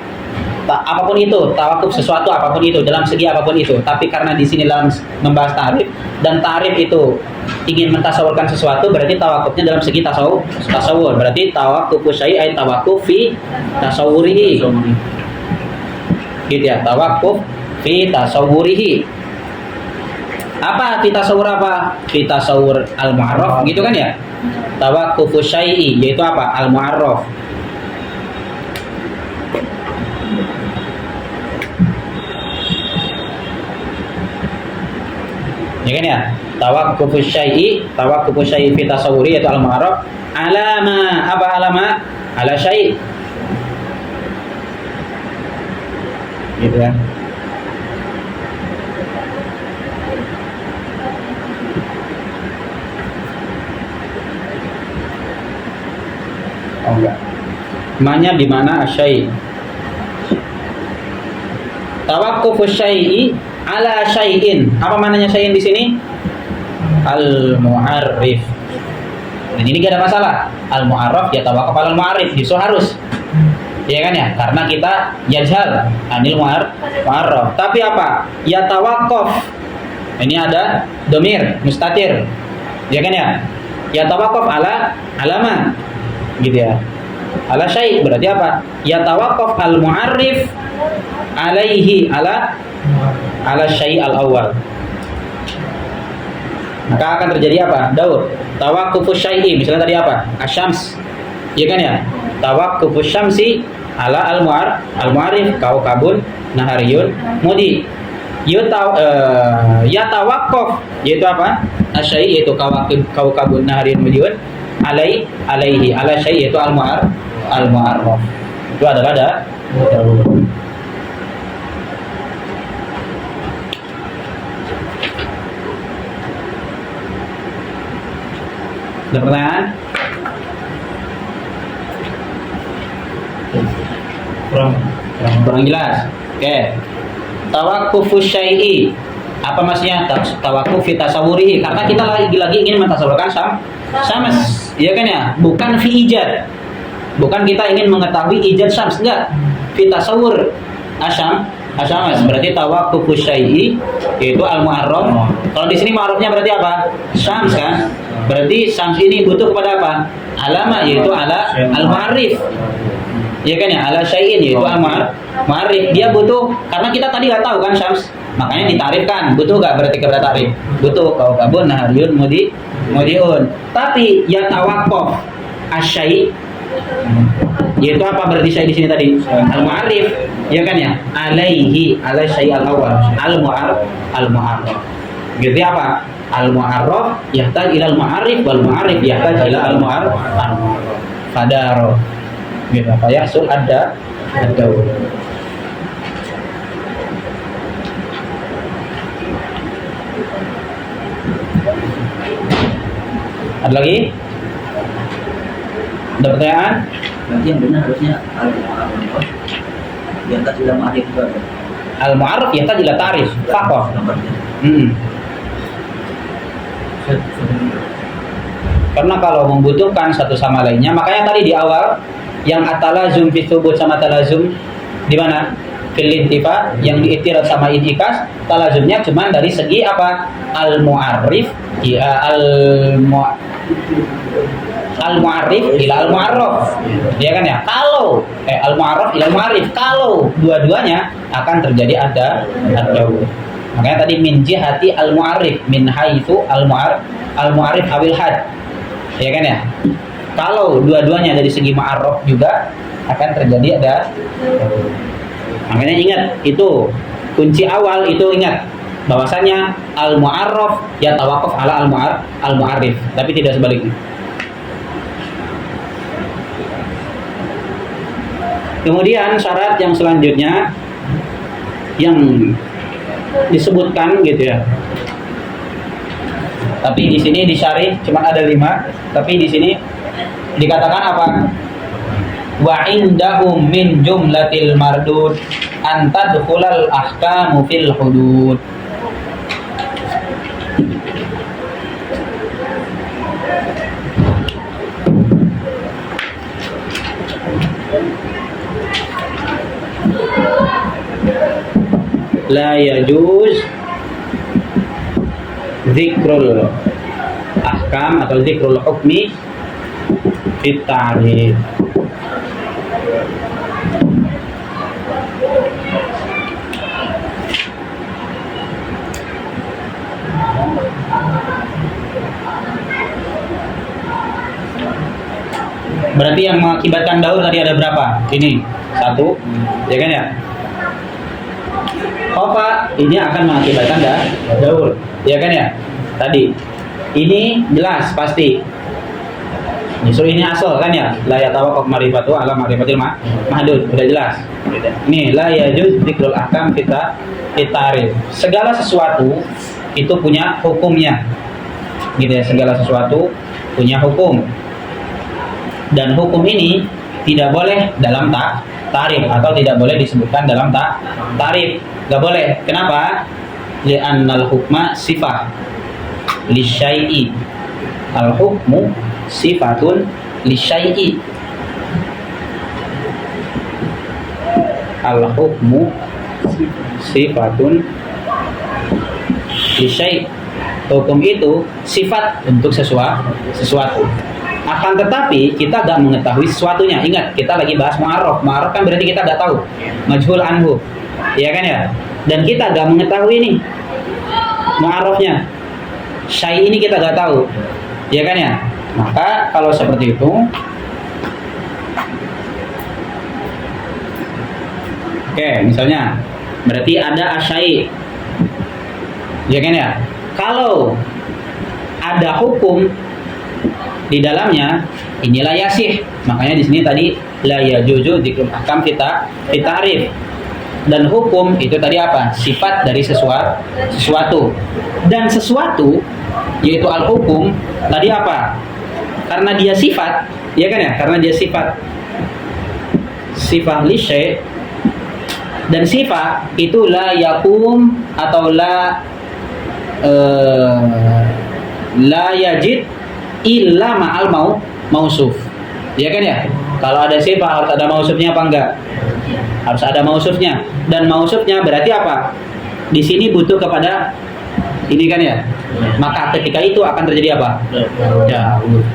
Apapun itu, tawakuf sesuatu apapun itu, dalam segi apapun itu. Tapi karena di sini dalam membahas tarif, dan tarif itu ingin mentasawurkan sesuatu, berarti tawakufnya dalam segi tasawur. Berarti tawakufu syai' ay tawakuf fi tasawurihi. Gitu ya, tawakuf fi tasawurihi. Apa fi tasawur apa? Fi tasawur al-mu'arraf, gitu kan ya? Tawakufu syai'i yaitu apa? Al-mu'arraf. Ya kan ya? Tawaqqufu syai'i fi tasawwuri yaitu al-ma'ruf alama, apa alama? Ala syai'. Gitu ya. Oh enggak. Manya di mana asyai'? Tawaqqufu syai'i ala syai'in. Apa maknanya syai'in di sini? Al-mu'arrif. Dan ini gak ada masalah. Al-mu'arraf ya tawaqqaf al-mu'arrif, itu harus. Ya kan ya? Karena kita yajhal anil mu'arraf. Tapi apa? Ya tawaqqaf. Ini ada domir mustatir. Ya kan ya? Ya tawaqqaf ala alama. Gitu ya. Ala syai' berarti apa? Ya tawaqqaf al-mu'arrif alaihi ala syai' al-awwal. Maka akan terjadi apa? Daur. Tawaqqufu syai'i, misalnya tadi apa? Asyams. Ya kan ya? Tawaqqufu syamsi ala al-mu'arrif kaukabun nahariyun mudi. Ya tawaqqaf yaitu apa? Asyai' yaitu kaukabun nahariyun mudiyun alaihi ala syai' yaitu al-mu'arraf. Itu adalah daur. Ada pertanyaan? Kurang jelas. Oke. Tawaqqufu syai'i. Apa maksudnya? Tawaqquf fi tasawwurihi. Karena kita lagi ingin mentasawurkan syams. Iya kan ya? Bukan fi ijad. Bukan kita ingin mengetahui ijad syams, enggak. Fi tasawwur asyams. Berarti tawaqqufu syai'i yaitu al-mu'arraf. Kalau di sini mu'arrafnya berarti apa? Syams kan? Berarti syams ini butuh kepada apa? Alama yaitu ala al-mu'arrif. Ya kan ya? Ala syai'in yaitu al-mu'arrif. Dia butuh, karena kita tadi nggak tahu kan syams. Makanya ditarifkan. Butuh nggak berarti kepada tarif? Butuh. Kaukabun nahariyun mudiun. Tapi ya tawaqqaf asyai' yaitu apa berarti syai' di sini tadi? Al-mu'arrif. Ya kan ya? Alaihi ala syai' al-awwal. Al-mu'arraf. Gitu apa? Al-mu'arraf yahtaj ila al-mu'arrif wal mu'arrif yahtaj ila al-mu'arraf. Fadaro. Gitu apa ya? Sul ada daur. Ada lagi? Ada pertanyaan? Berarti yang benar harusnya al-mu'arraf. Yang tak sudah ma'arif juga. Al-mu'arraf yahtaj ila ta'rif. Faqah. Karena kalau membutuhkan satu sama lainnya, makanya tadi di awal yang atalazum fi thubut sama talazum di mana? Fil intifa, yang diiktiraf sama itikas, talazumnya cuma dari segi apa? Al-mu'arrif, al-mu'arrif ila al-mu'arraf. Ya kan ya? Kalau al-mu'arraf ila al-mu'arrif, kalau dua-duanya akan terjadi ada ad-daur. Makanya tadi min jihati al-mu'arrif, min haitsu al-mu'arrif awil had. Ya kan ya? Kalau dua-duanya dari segi ma'arraf juga akan terjadi ada. Makanya ingat itu kunci awal itu, ingat bahwasanya al-mu'arraf ya tawakuf ala al-mu'arrif, tapi tidak sebaliknya. Kemudian syarat yang selanjutnya yang disebutkan gitu ya. Tapi di sini disyarih cuma ada 5, tapi di sini dikatakan apa? Wa indahum min jumlatil mardud an tadkhulal ahkamu fil hudud. La yajuz zikrul ahkam atau zikrul hukmi fit ta'rif. Berarti yang mengakibatkan daur tadi ada berapa? Ini 1, ya kan ya? Khofa ini akan mengakibatkan daur, ya kan ya? Tadi ini jelas pasti. Justru ini asal kan ya? La yatawaqqaf ma'rifatu ala ma'rifatil mahdud, udah jelas. Nih la yajuz dzikrul ahkam kita tarif. Segala sesuatu itu punya hukumnya. Gitu ya, segala sesuatu punya hukum. Dan hukum ini tidak boleh dalam tarif atau tidak boleh disebutkan dalam tarif. Gak boleh. Kenapa? Li'annal hukma sifat lisyai'i. Al-hukmu sifatun lisyai'i. Al-hukmu sifatun lisyai'. Hukum itu sifat untuk sesuatu. Akan tetapi kita gak mengetahui sesuatunya. Ingat, kita lagi bahas mu'arraf. Mu'arraf kan berarti kita gak tahu. Majhul anhu. Ya kan ya? Dan kita gak mengetahui nih mu'arrafnya. Syai' ini kita gak tahu. Ya kan ya? Maka kalau seperti itu, oke, misalnya berarti ada asyai'. Ya kan ya? Kalau ada hukum di dalamnya, inilah yasih. Makanya di sini tadi la yajuzu dzikrul ahkam kita ta'rif. Dan hukum itu tadi apa? Sifat dari sesuatu. Dan sesuatu yaitu al-hukum tadi apa? Karena dia sifat, ya kan ya? Karena dia sifat li syai', dan sifat itu la yakum atau la yajid illa ma'al mausuf. Ya kan ya? Kalau ada sifat harus ada mausufnya apa enggak? Harus ada mausufnya. Dan mausufnya berarti apa? Di sini butuh kepada ini kan ya? Maka ketika itu akan terjadi apa? Daur.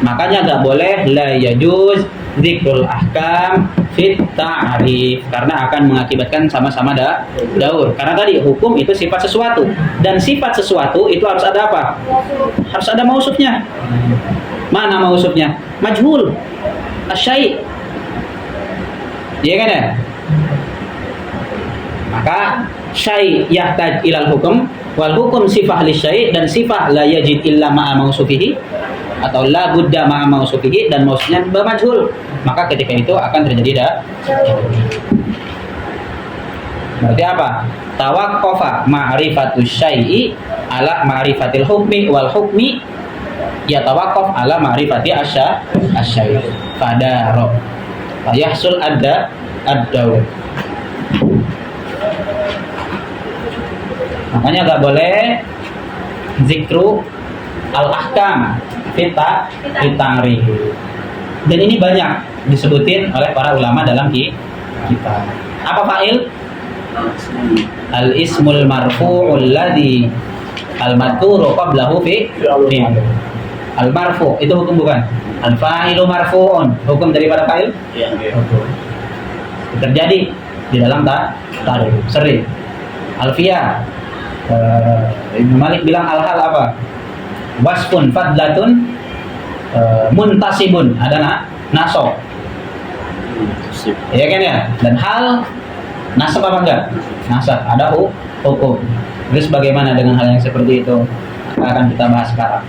Makanya enggak boleh la yajuz dzikrul ahkam fit ta'rif, karena akan mengakibatkan sama-sama daur. Karena tadi hukum itu sifat sesuatu, dan sifat sesuatu itu harus ada apa? Harus ada mausufnya. Mana mausufnya? Majhul, asyai'. Ya kan ya? Maka syai' yahtaj ilal hukum, wal hukum sifah li syai', dan sifah la yajid illa ma'a mausufihi, atau la budda ma'a mausufihi, dan mausufnya bermajhul. Maka ketika itu akan terjadi berarti apa? Tawaqqafa ma'rifatu syai'i ala ma'rifatil hukmi, wal hukmi yatawaqqaf ala ma'rifati asy-syai'. Fadaro fayahsul ad-daur. Makanya gak boleh zikru al-ahkam kita ta'rif. Dan ini banyak disebutin oleh para ulama dalam kitab. Apa fa'il? Al-ismul marfu'ul ladzi al-madhkuru qablahu fi. Al-marfu itu hukum bukan? Al-fa'ilu marfu'un, hukum daripada fa'il Iya. terjadi di dalam ta'rif sering. Alfiyah, Ibnu Malik bilang al-hal apa? Wasfun fadlatun muntasibun, ada nasab. Iya kan ya? Dan hal nasab apa enggak? Nasab, ada hukum. Terus bagaimana dengan hal yang seperti itu? Akan kita bahas sekarang.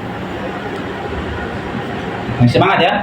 Semangat ya.